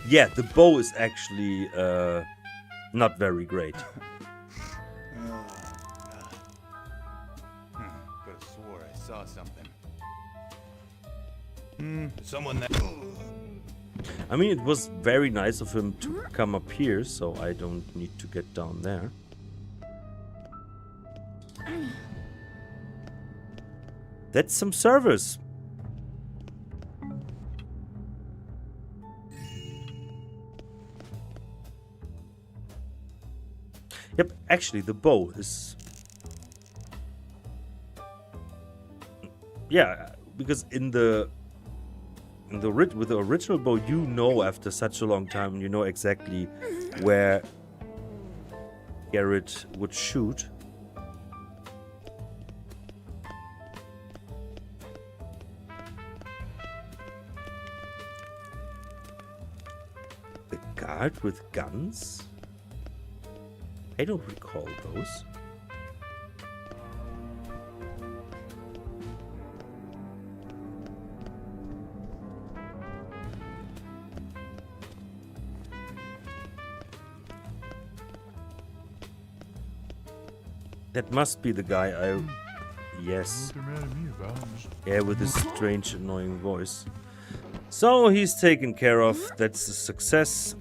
Yeah, the bow is actually not very great. Could have swore I saw something. Someone that. I mean, it was very nice of him to come up here, so I don't need to get down there. That's some service. Yep, actually the bow is... Yeah, because with the original bow, you know after such a long time, you know exactly where Garrett would shoot. The guard with guns? I don't recall those. That must be the guy I... Yes. Yeah, with his strange, annoying voice. So he's taken care of. That's a success.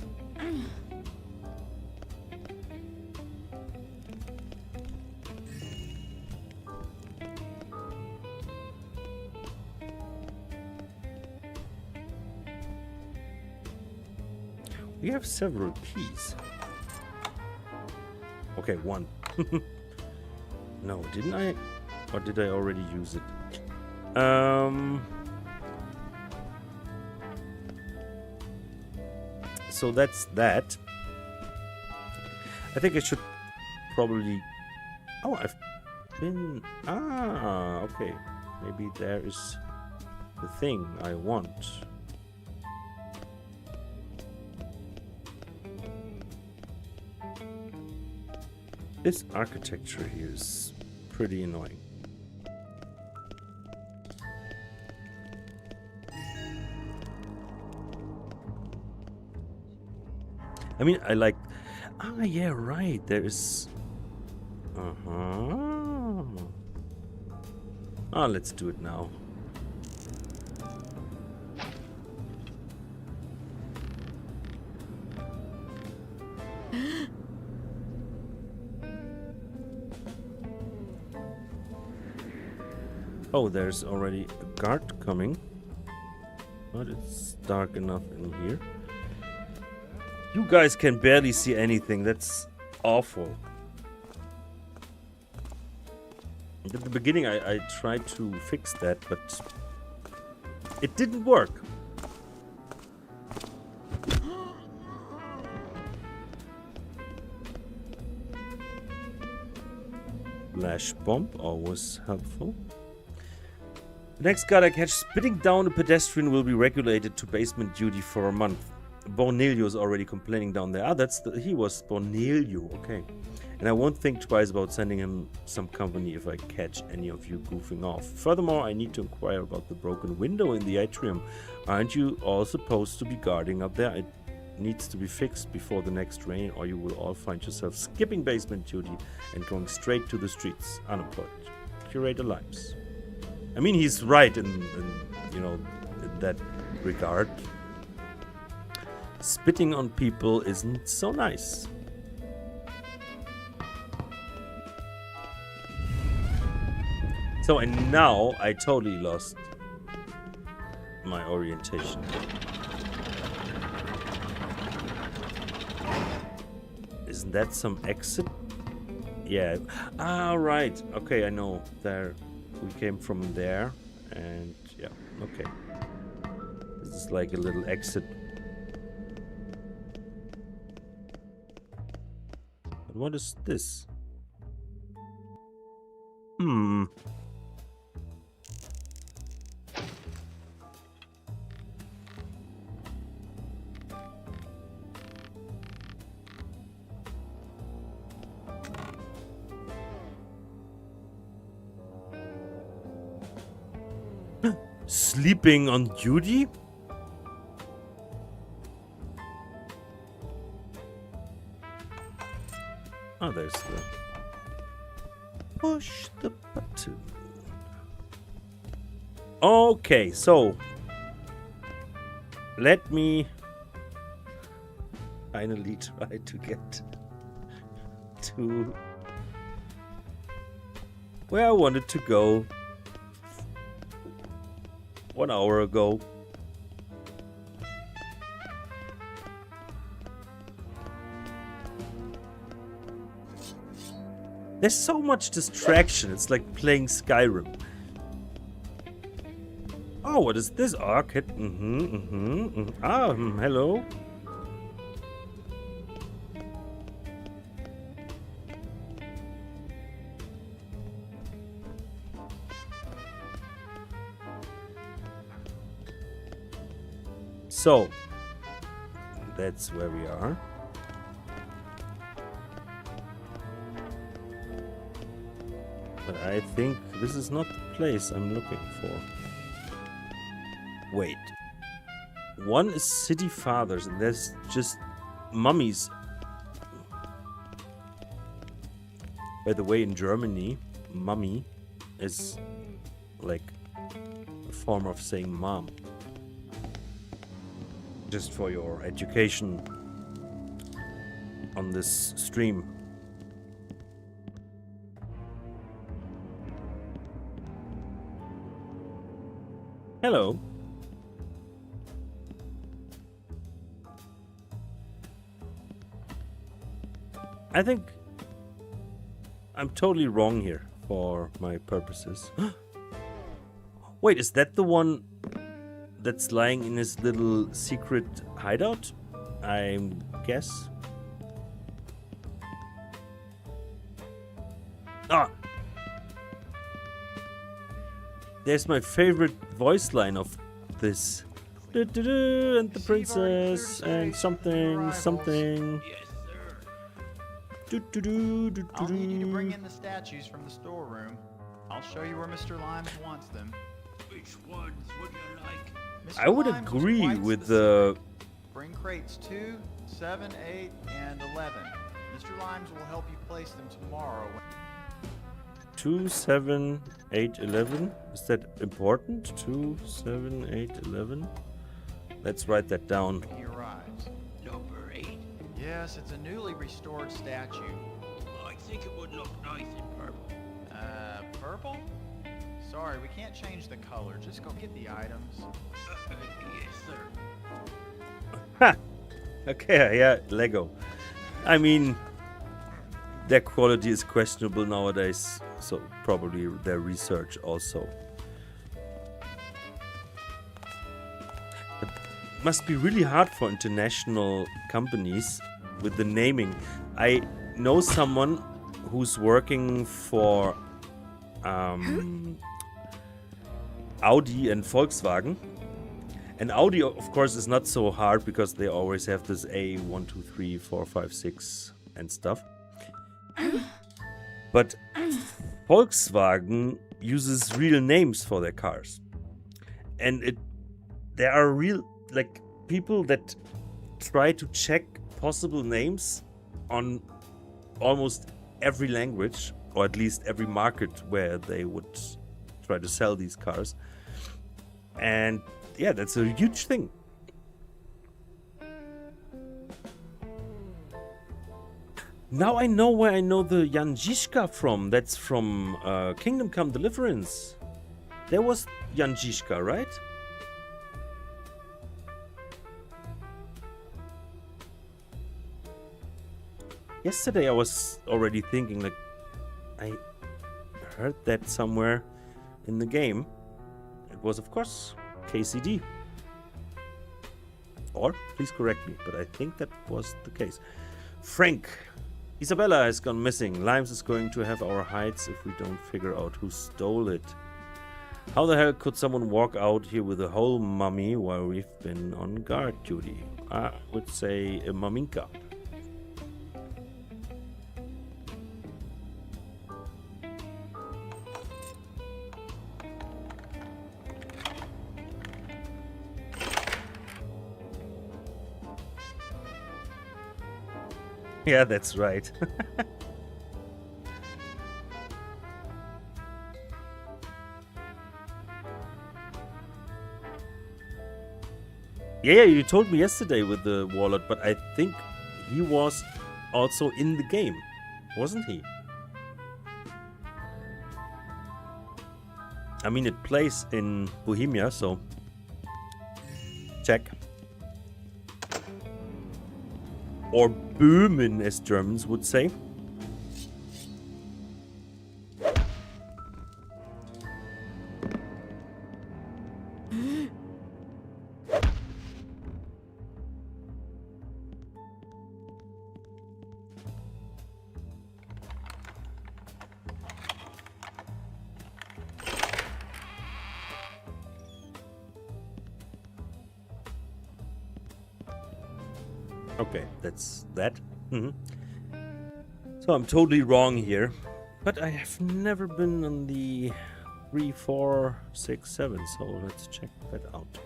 We have several keys. Okay, one. No, didn't I? Or did I already use it? So that's that. I think I should probably... Oh, I've been... Ah, okay. Maybe there is the thing I want. This architecture here is pretty annoying. I mean, I like... Ah, yeah, right. There is... Uh-huh. Ah, let's do it now. Oh, there's already a guard coming. But it's dark enough in here. You guys can barely see anything. That's awful. At the beginning, I tried to fix that, but it didn't work. Flash bomb, always helpful. The next guard I catch spitting down a pedestrian will be regulated to basement duty for a month. Bornelio is already complaining down there. Ah, he was Bornelio, okay. And I won't think twice about sending him some company if I catch any of you goofing off. Furthermore, I need to inquire about the broken window in the atrium. Aren't you all supposed to be guarding up there? It needs to be fixed before the next rain, or you will all find yourself skipping basement duty and going straight to the streets, unemployed. Curator Limes. I mean, he's right in that regard. Spitting on people isn't so nice. So, and now I totally lost my orientation. Isn't that some exit? Yeah. Ah, right. Okay, I know. There, we came from there, and yeah. Okay. This is like a little exit. But what is this? Sleeping on duty? Oh, there's the... Push the button. Okay, so... Let me... finally try to get... to... where I wanted to go 1 hour ago. There's so much distraction. It's like playing Skyrim. Oh, what is this? Arcade. Ah, hello. So, that's where we are. But I think this is not the place I'm looking for. Wait. One is City Fathers, and there's just mummies. By the way, in Germany, mummy is like a form of saying mom. Just for your education on this stream. Hello. I think I'm totally wrong here for my purposes. Wait, is that the one that's lying in his little secret hideout? I guess. Ah! There's my favorite voice line of this. And the princess and something. Yes, sir. I'll need you to bring in the statues from the storeroom. I'll show you where Mr. Limes wants them. Which ones would you like? Mr. I would Limes was agree quite with specific. the... Bring crates 2, 7, 8, and 11. Mr. Limes will help you place them tomorrow. 2, 7, 8, 11. Is that important? 2, 7, 8, 11. Let's write that down. He arrives. Number 8. Yes, it's a newly restored statue. I think it would look nice in purple. Purple? Sorry, we can't change the color. Just go get the items. Yes, sir. Ha! Okay, yeah, Lego. I mean, their quality is questionable nowadays, so probably their research also. It must be really hard for international companies with the naming. I know someone who's working for Audi and Volkswagen. And Audi, of course, is not so hard because they always have this A1, 2, 3, 4, 5, 6 and stuff. But Volkswagen uses real names for their cars. And there are real, like, people that try to check possible names on almost every language, or at least every market where they would try to sell these cars. And yeah, that's a huge thing. Now I know where I know the Janjiška from. That's from Kingdom Come Deliverance. There was Janjiška, right? Yesterday I was already thinking, like, I heard that somewhere in the game. It was, of course, KCD. Or, please correct me, but I think that was the case. Frank, Isabella has gone missing. Limes is going to have our hides if we don't figure out who stole it. How the hell could someone walk out here with a whole mummy while we've been on guard duty? I would say a maminka. Yeah, that's right. Yeah, you told me yesterday with the Warlord, but I think he was also in the game, wasn't he? I mean, it plays in Bohemia, so check. Or Böhmen, as Germans would say. Okay, that's that. So I'm totally wrong here, but I have never been on the 3, 4, 6, 7, so let's check that out.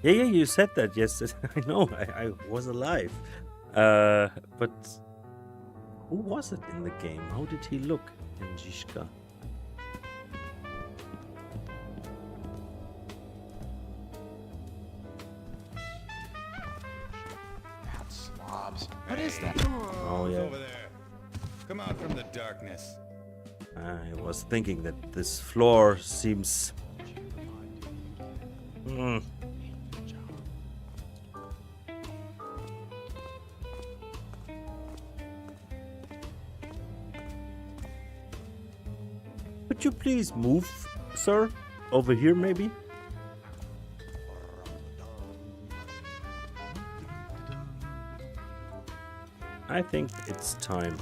Yeah, you said that yesterday. I know, I was alive. But who was it in the game? How did he look, Janjiška? Slobs. What is that? Oh, yeah. Over there. Come out from the darkness. I was thinking that this floor seems... Could you please move, sir? Over here, maybe? I think it's time.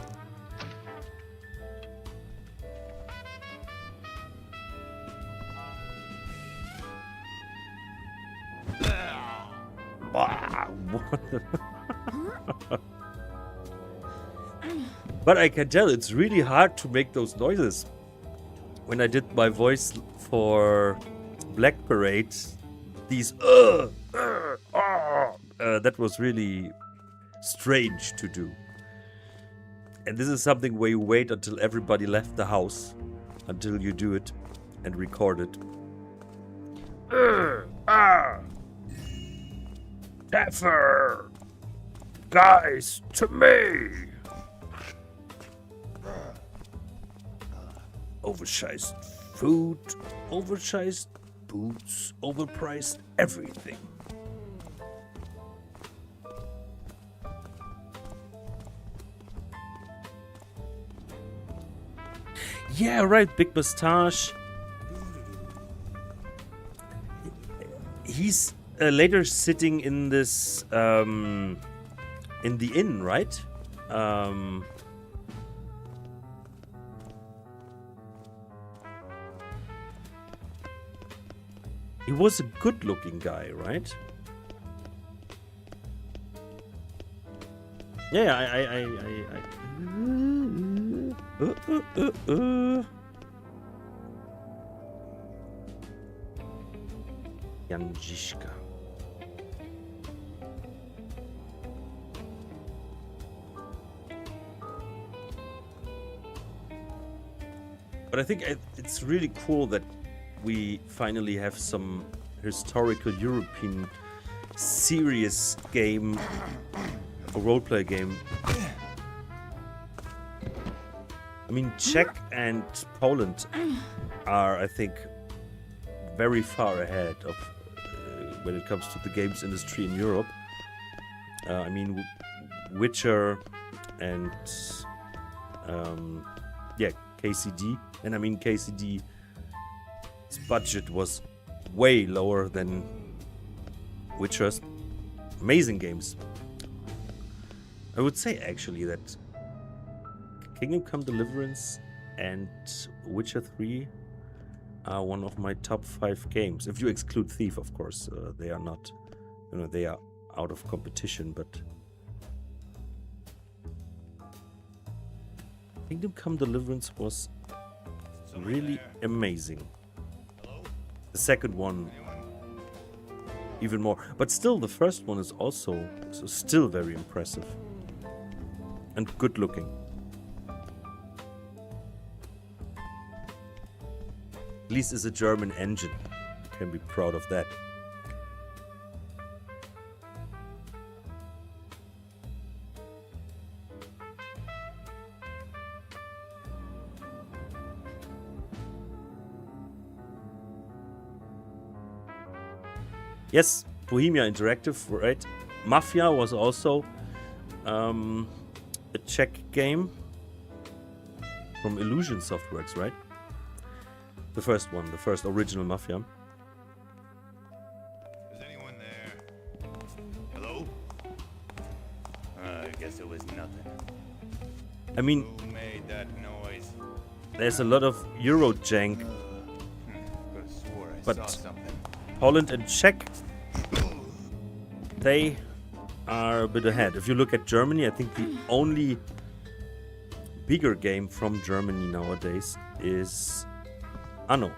What the... But I can tell it's really hard to make those noises. When I did my voice for Black Parade, these that was really strange to do. And this is something where you wait until everybody left the house, until you do it and record it. Heifer! Guys, to me! Oversized food, oversized boots, overpriced everything. Yeah, right, big mustache. He's later sitting in this in the inn, right? He was a good-looking guy, right? Yeah, I Janjiška. But I think it's really cool that we finally have some historical European serious game, a roleplay game. I mean, Czech and Poland are, I think, very far ahead of when it comes to the games industry in Europe. I mean, Witcher and yeah, KCD. And I mean, KCD's budget was way lower than Witcher's. Amazing games. I would say actually that Kingdom Come Deliverance and Witcher 3 are one of my top 5 games. If you exclude Thief, of course, they are not, you know, they are out of competition, but Kingdom Come Deliverance was really amazing. The second one even more, but still the first one is also still very impressive and good looking. At least it's a German engine. Can be proud of that. Yes, Bohemia Interactive, right? Mafia was also a Czech game from Illusion Softworks, right? The first one, the first original Mafia. Is anyone there? Hello? I guess it was nothing. I mean, who made that noise? There's a lot of Euro jank, Could've swore I but saw something. Poland and Czech, they are a bit ahead. If you look at Germany, I think the only bigger game from Germany nowadays is Anno.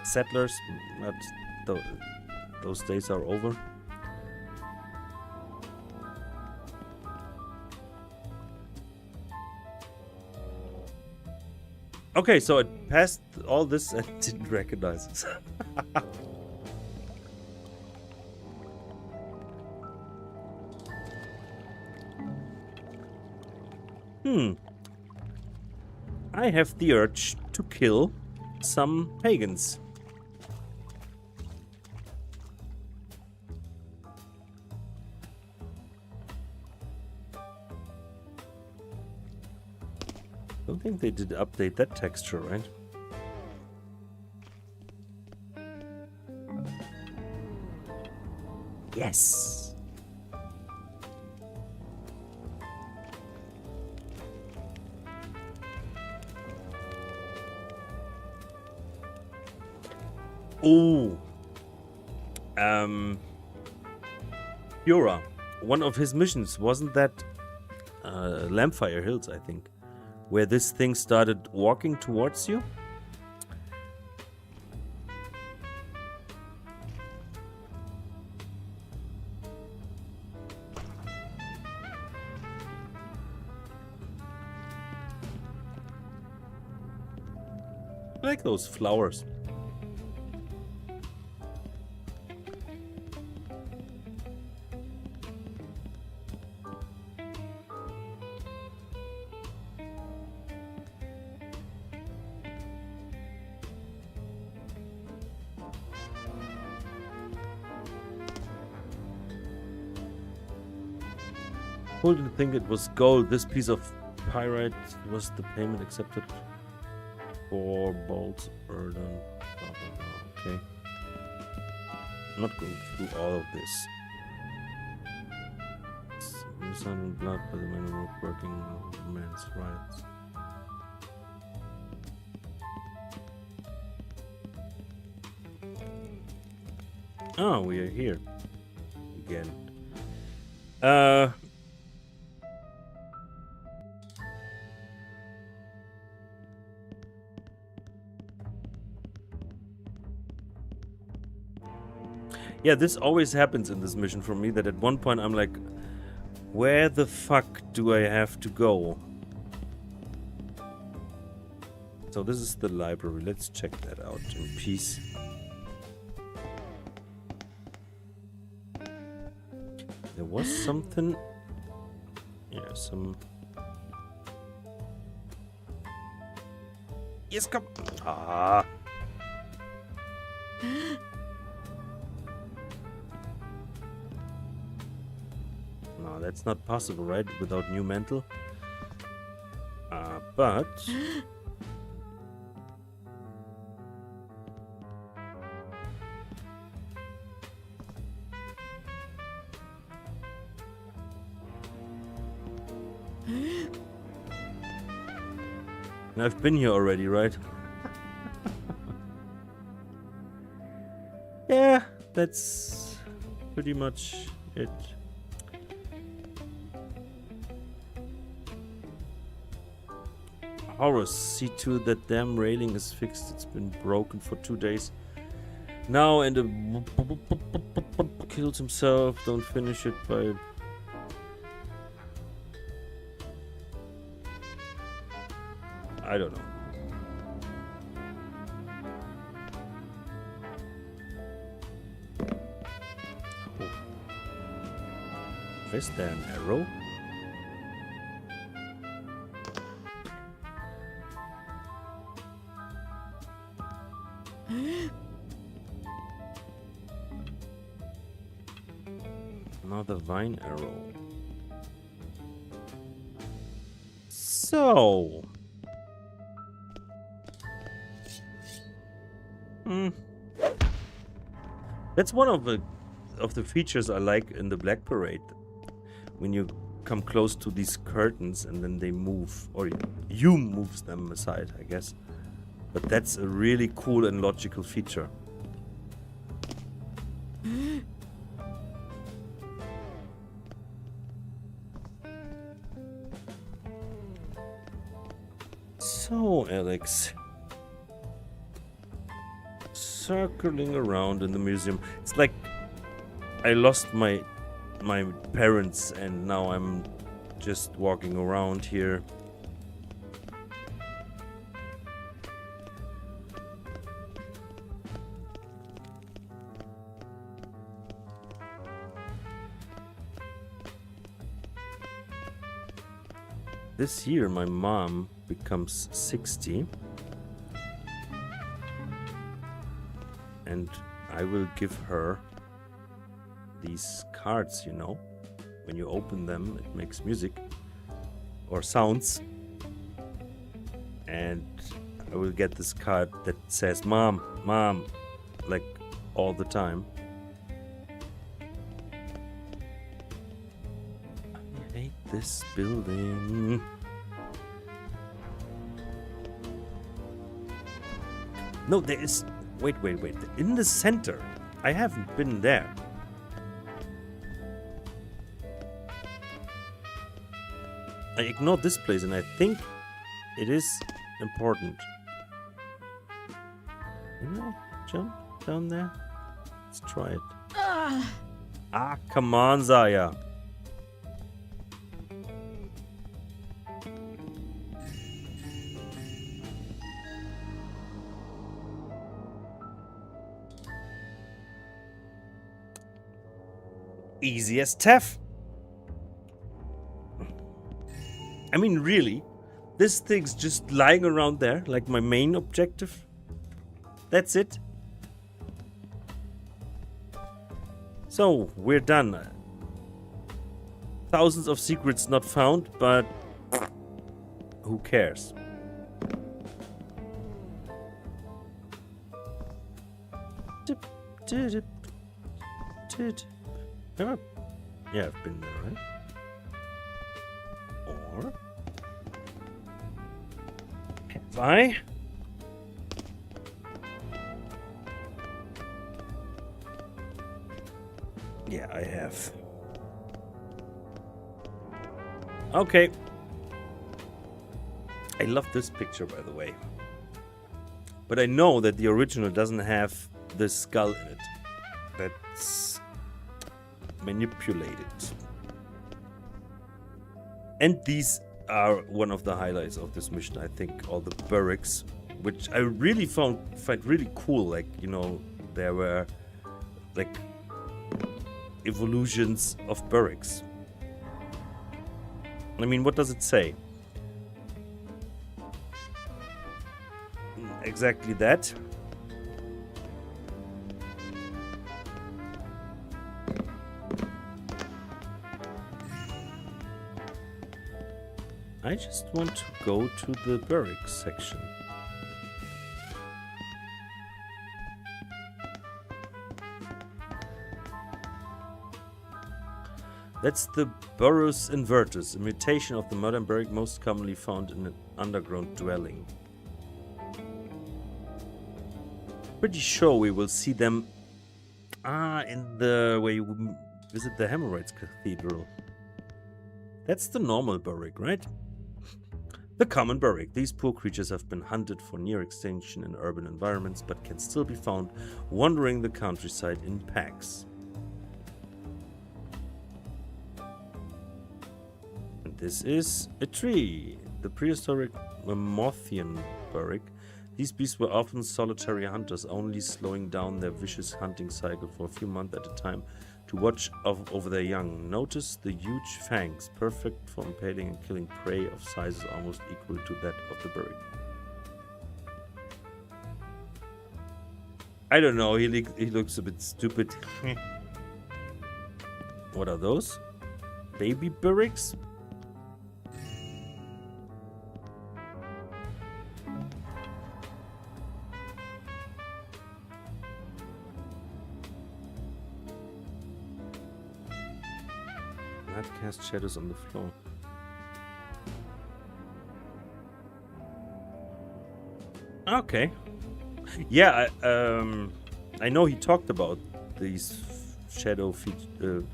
Settlers, but those days are over. Okay, so it passed all this and didn't recognize us. I have the urge to kill some pagans. I don't think they did update that texture, right? Yes. Oh. Yura. One of his missions, wasn't that Lampfire Hills, I think, where this thing started walking towards you? I like those flowers. Who didn't think it was gold? This piece of Pyrite was the payment accepted for bolts earned. Blah, blah, blah. Okay. I'm not going through all of this. Son blood by the man who working man's rights. Oh, we are here again. Yeah, this always happens in this mission for me, that at one point I'm like, where the fuck do I have to go? So this is the library. Let's check that out in peace. There was something... Yeah, some... Yes, come... Ah! No, that's not possible, right? Without new mental. But... I've been here already, right? Yeah, that's pretty much it. Horus, see to that damn railing is fixed. It's been broken for 2 days now, and kills himself. Don't finish it by... I don't know. Oh. Is there an arrow? Another vine arrow. So... That's one of the features I like in the Black Parade. When you come close to these curtains and then they move, or you moves them aside, I guess. But that's a really cool and logical feature. So, Alex, circling around in the museum. It's like I lost my parents and now I'm just walking around here. This year my mom becomes 60. And I will give her these cards, you know. When you open them, it makes music or sounds. And I will get this card that says, Mom, Mom, like all the time. I hate this building. No, there is... Wait. In the center. I haven't been there. I ignored this place and I think it is important. Can I jump down there? Let's try it. Ah, come on, Zaya. Easy as Tef. I mean, really, this thing's just lying around there, like my main objective. That's it. So, we're done. Thousands of secrets not found, but who cares? Yeah, I've been there, right? Or have I? Yeah, I have. Okay. I love this picture, by the way. But I know that the original doesn't have the skull in it. That's manipulated. And these are one of the highlights of this mission, I think. All the barracks, which I really find really cool. Like, you know, there were like evolutions of barracks. I mean, what does it say? Exactly that. I just want to go to the barracks section. That's the Burroughs Inverters, a mutation of the modern barrack most commonly found in an underground dwelling. Pretty sure we will see them in the way you visit the Hemorrhoids Cathedral. That's the normal barrack, right? The common barrack. These poor creatures have been hunted for near extinction in urban environments, but can still be found wandering the countryside in packs. And this is a tree. The prehistoric Mammothean barrack. These beasts were often solitary hunters, only slowing down their vicious hunting cycle for a few months at a time to watch over their young. Notice the huge fangs, perfect for impaling and killing prey of sizes almost equal to that of the barrack. I don't know, he looks a bit stupid. What are those? Baby barracks? Cast shadows on the floor. Okay. Yeah, I know he talked about these shadow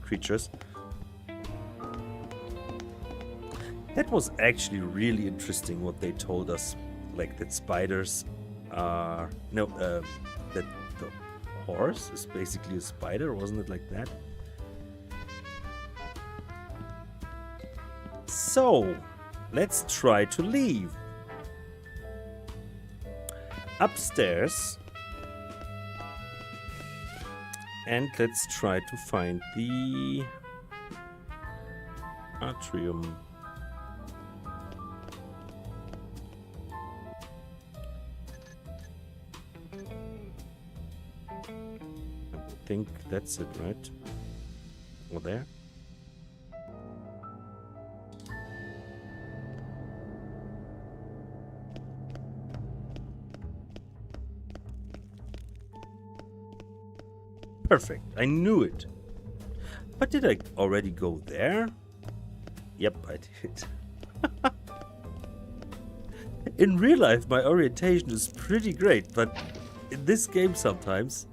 creatures. That was actually really interesting what they told us. Like that spiders are... No, that the horse is basically a spider, wasn't it like that? So, let's try to leave. Upstairs. And let's try to find the atrium. I think that's it, right? Over there. Perfect, I knew it. But did I already go there? Yep, I did. In real life, my orientation is pretty great, but in this game sometimes...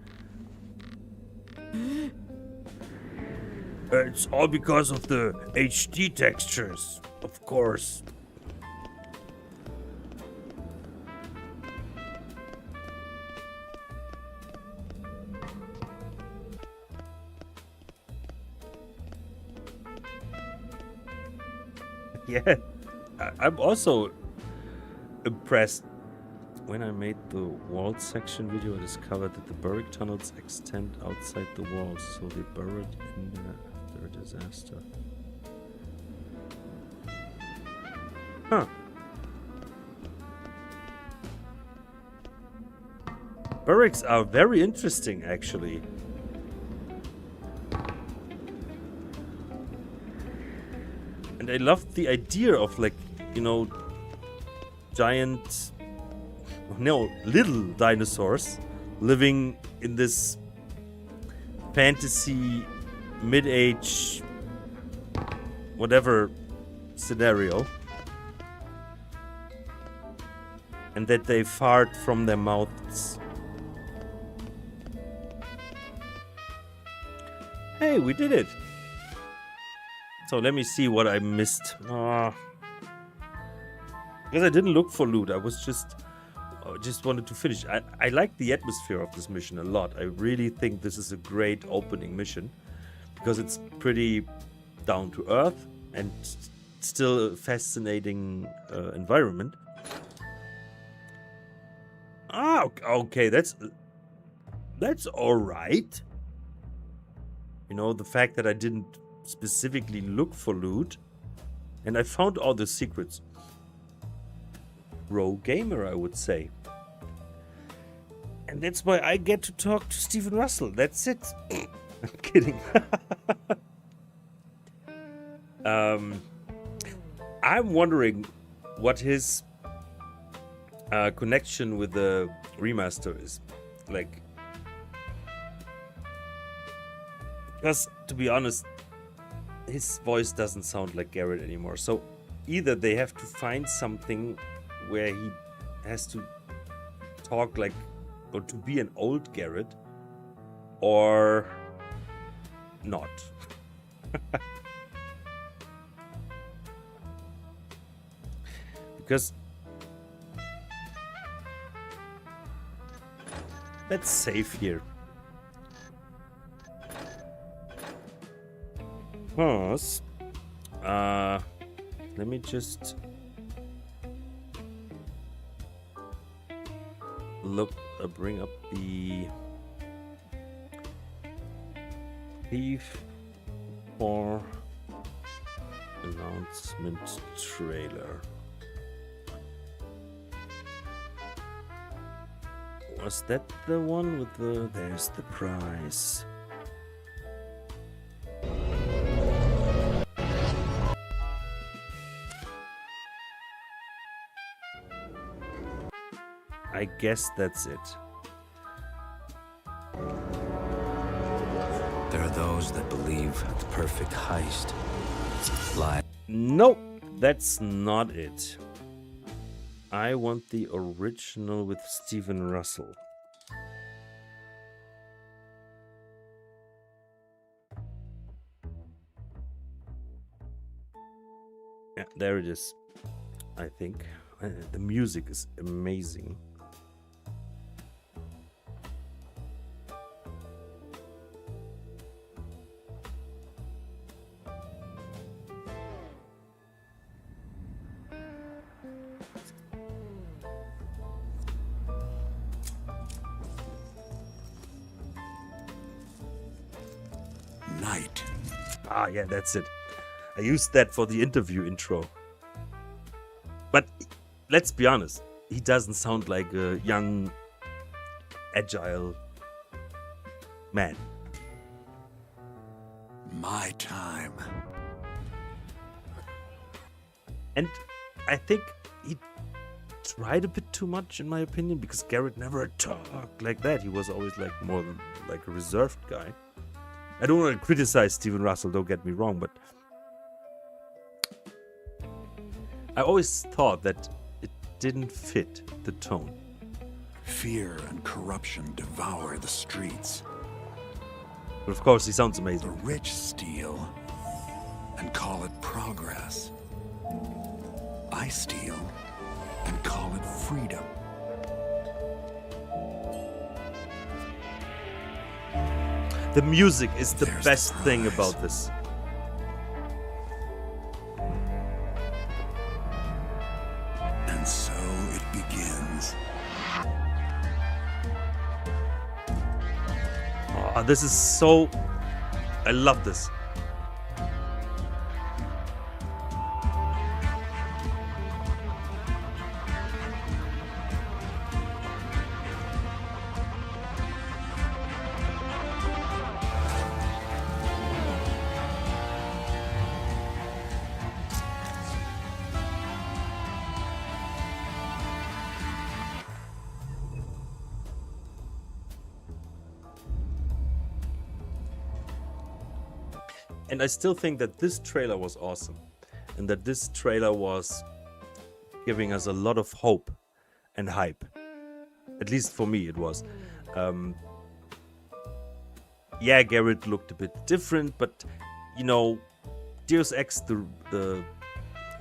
It's all because of the HD textures, of course. Yeah, I'm also impressed. When I made the wall section video, I discovered that the barrack tunnels extend outside the walls, so they burrowed in there after a disaster. Huh. Barracks are very interesting, actually. And I love the idea of, like, you know, giant, no, little dinosaurs living in this fantasy mid-age whatever scenario, and that they fart from their mouths. Hey, we did it. So let me see what I missed. Because I didn't look for loot. I just wanted to finish. I like the atmosphere of this mission a lot. I really think this is a great opening mission because it's pretty down to earth and still a fascinating environment. Okay, that's all right. You know, the fact that I didn't specifically look for loot and I found all the secrets. Pro gamer, I would say. And that's why I get to talk to Stephen Russell. That's it. I'm kidding. I'm wondering what his connection with the remaster is. Like, because to be honest, his voice doesn't sound like Garrett anymore. So either they have to find something where he has to talk like, or to be an old Garrett, or not. Because let's save here. Pause. Let me just bring up the Thief 4 announcement trailer. Was that the one with the... There's the prize. I guess that's it. There are those that believe the perfect heist lies. Nope, that's not it. I want the original with Stephen Russell. Yeah, there it is. I think. The music is amazing. Night. Ah, yeah, that's it. I used that for the interview intro. But let's be honest, he doesn't sound like a young, agile man. My time. And I think he tried a bit too much, in my opinion, because Garrett never talked like that. He was always like more like a reserved guy. I don't want to criticize Stephen Russell, don't get me wrong, but I always thought that it didn't fit the tone. Fear and corruption devour the streets. But of course, he sounds amazing. The rich steal and call it progress. I steal and call it freedom. The music is the best thing about this. And so it begins. Oh, this is so... I love this. And I still think that this trailer was awesome. And that this trailer was giving us a lot of hope and hype. At least for me, it was. Yeah, Garrett looked a bit different, but, you know, Deus Ex, the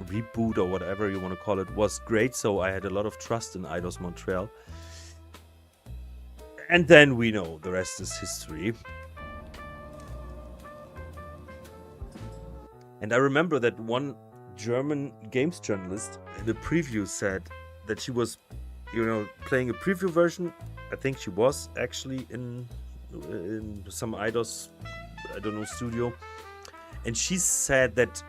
reboot or whatever you want to call it, was great. So I had a lot of trust in Eidos Montreal. And then we know the rest is history. And I remember that one German games journalist in the preview said that she was, you know, playing a preview version. I think she was actually in some Eidos, I don't know, studio. And she said that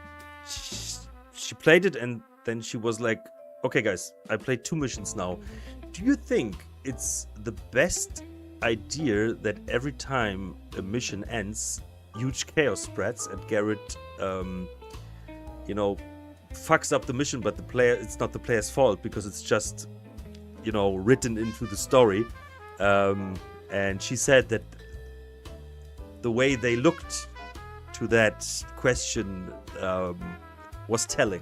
she played it and then she was like, okay guys, I played 2 missions now. Do you think it's the best idea that every time a mission ends, huge chaos spreads and Garrett, you know, fucks up the mission, but it's not the player's fault because it's just, you know, written into the story. And she said that the way they looked to that question was telling.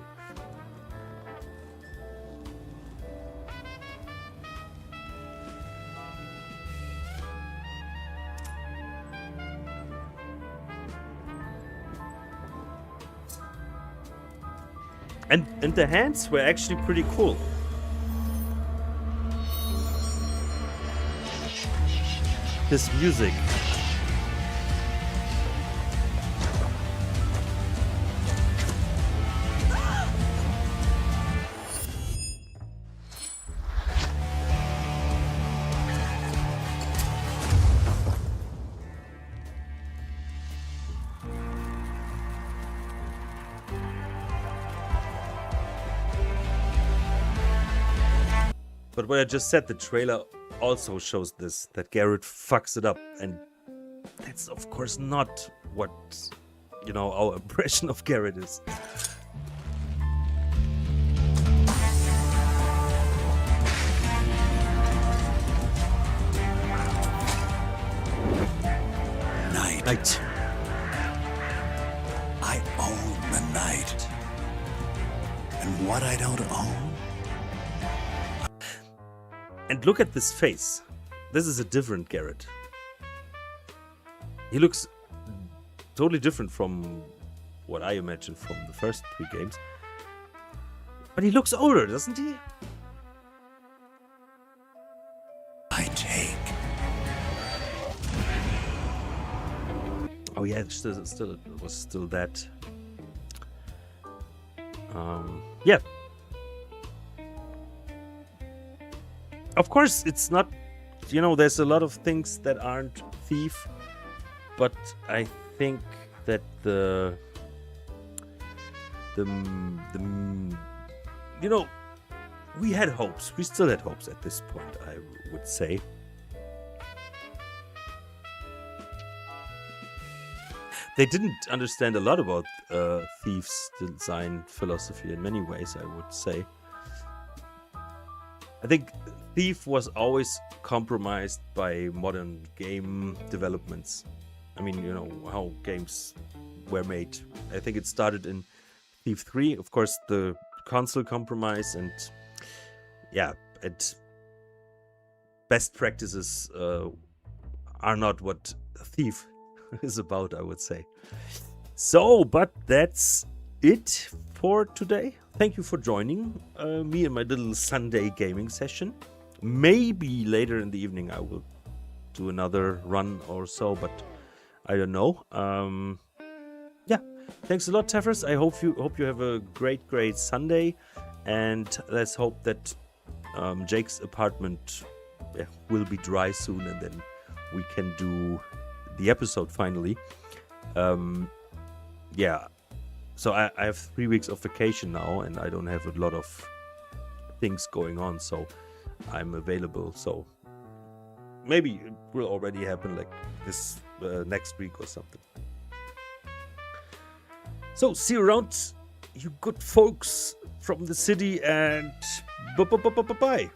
And the hands were actually pretty cool. This music. But what I just said, the trailer also shows this, that Garrett fucks it up. And that's, of course, not what, you know, our impression of Garrett is. Night. I own the night. And what I don't own... And look at this face. This is a different Garrett. He looks totally different from what I imagined from the first 3 games. But he looks older, doesn't he? I take. Oh yeah, it was still that. Yeah. Of course, it's not, you know, there's a lot of things that aren't Thief, but I think that the you know, we had hopes. We still had hopes at this point, I would say. They didn't understand a lot about Thief's design philosophy in many ways, I would say. I think Thief was always compromised by modern game developments. I mean, you know, how games were made. I think it started in Thief 3. Of course, the console compromise and, yeah, best practices are not what Thief is about, I would say. So, but that's it for today. Thank you for joining me in my little Sunday gaming session. Maybe later in the evening I will do another run or so, but I don't know. Yeah, thanks a lot, Tefers. I hope you have a great Sunday, and let's hope that Jake's apartment will be dry soon, and then we can do the episode finally. Yeah. So I have 3 weeks of vacation now, and I don't have a lot of things going on, so I'm available. So maybe it will already happen like this next week or something. So see you around, you good folks from the city, and bye.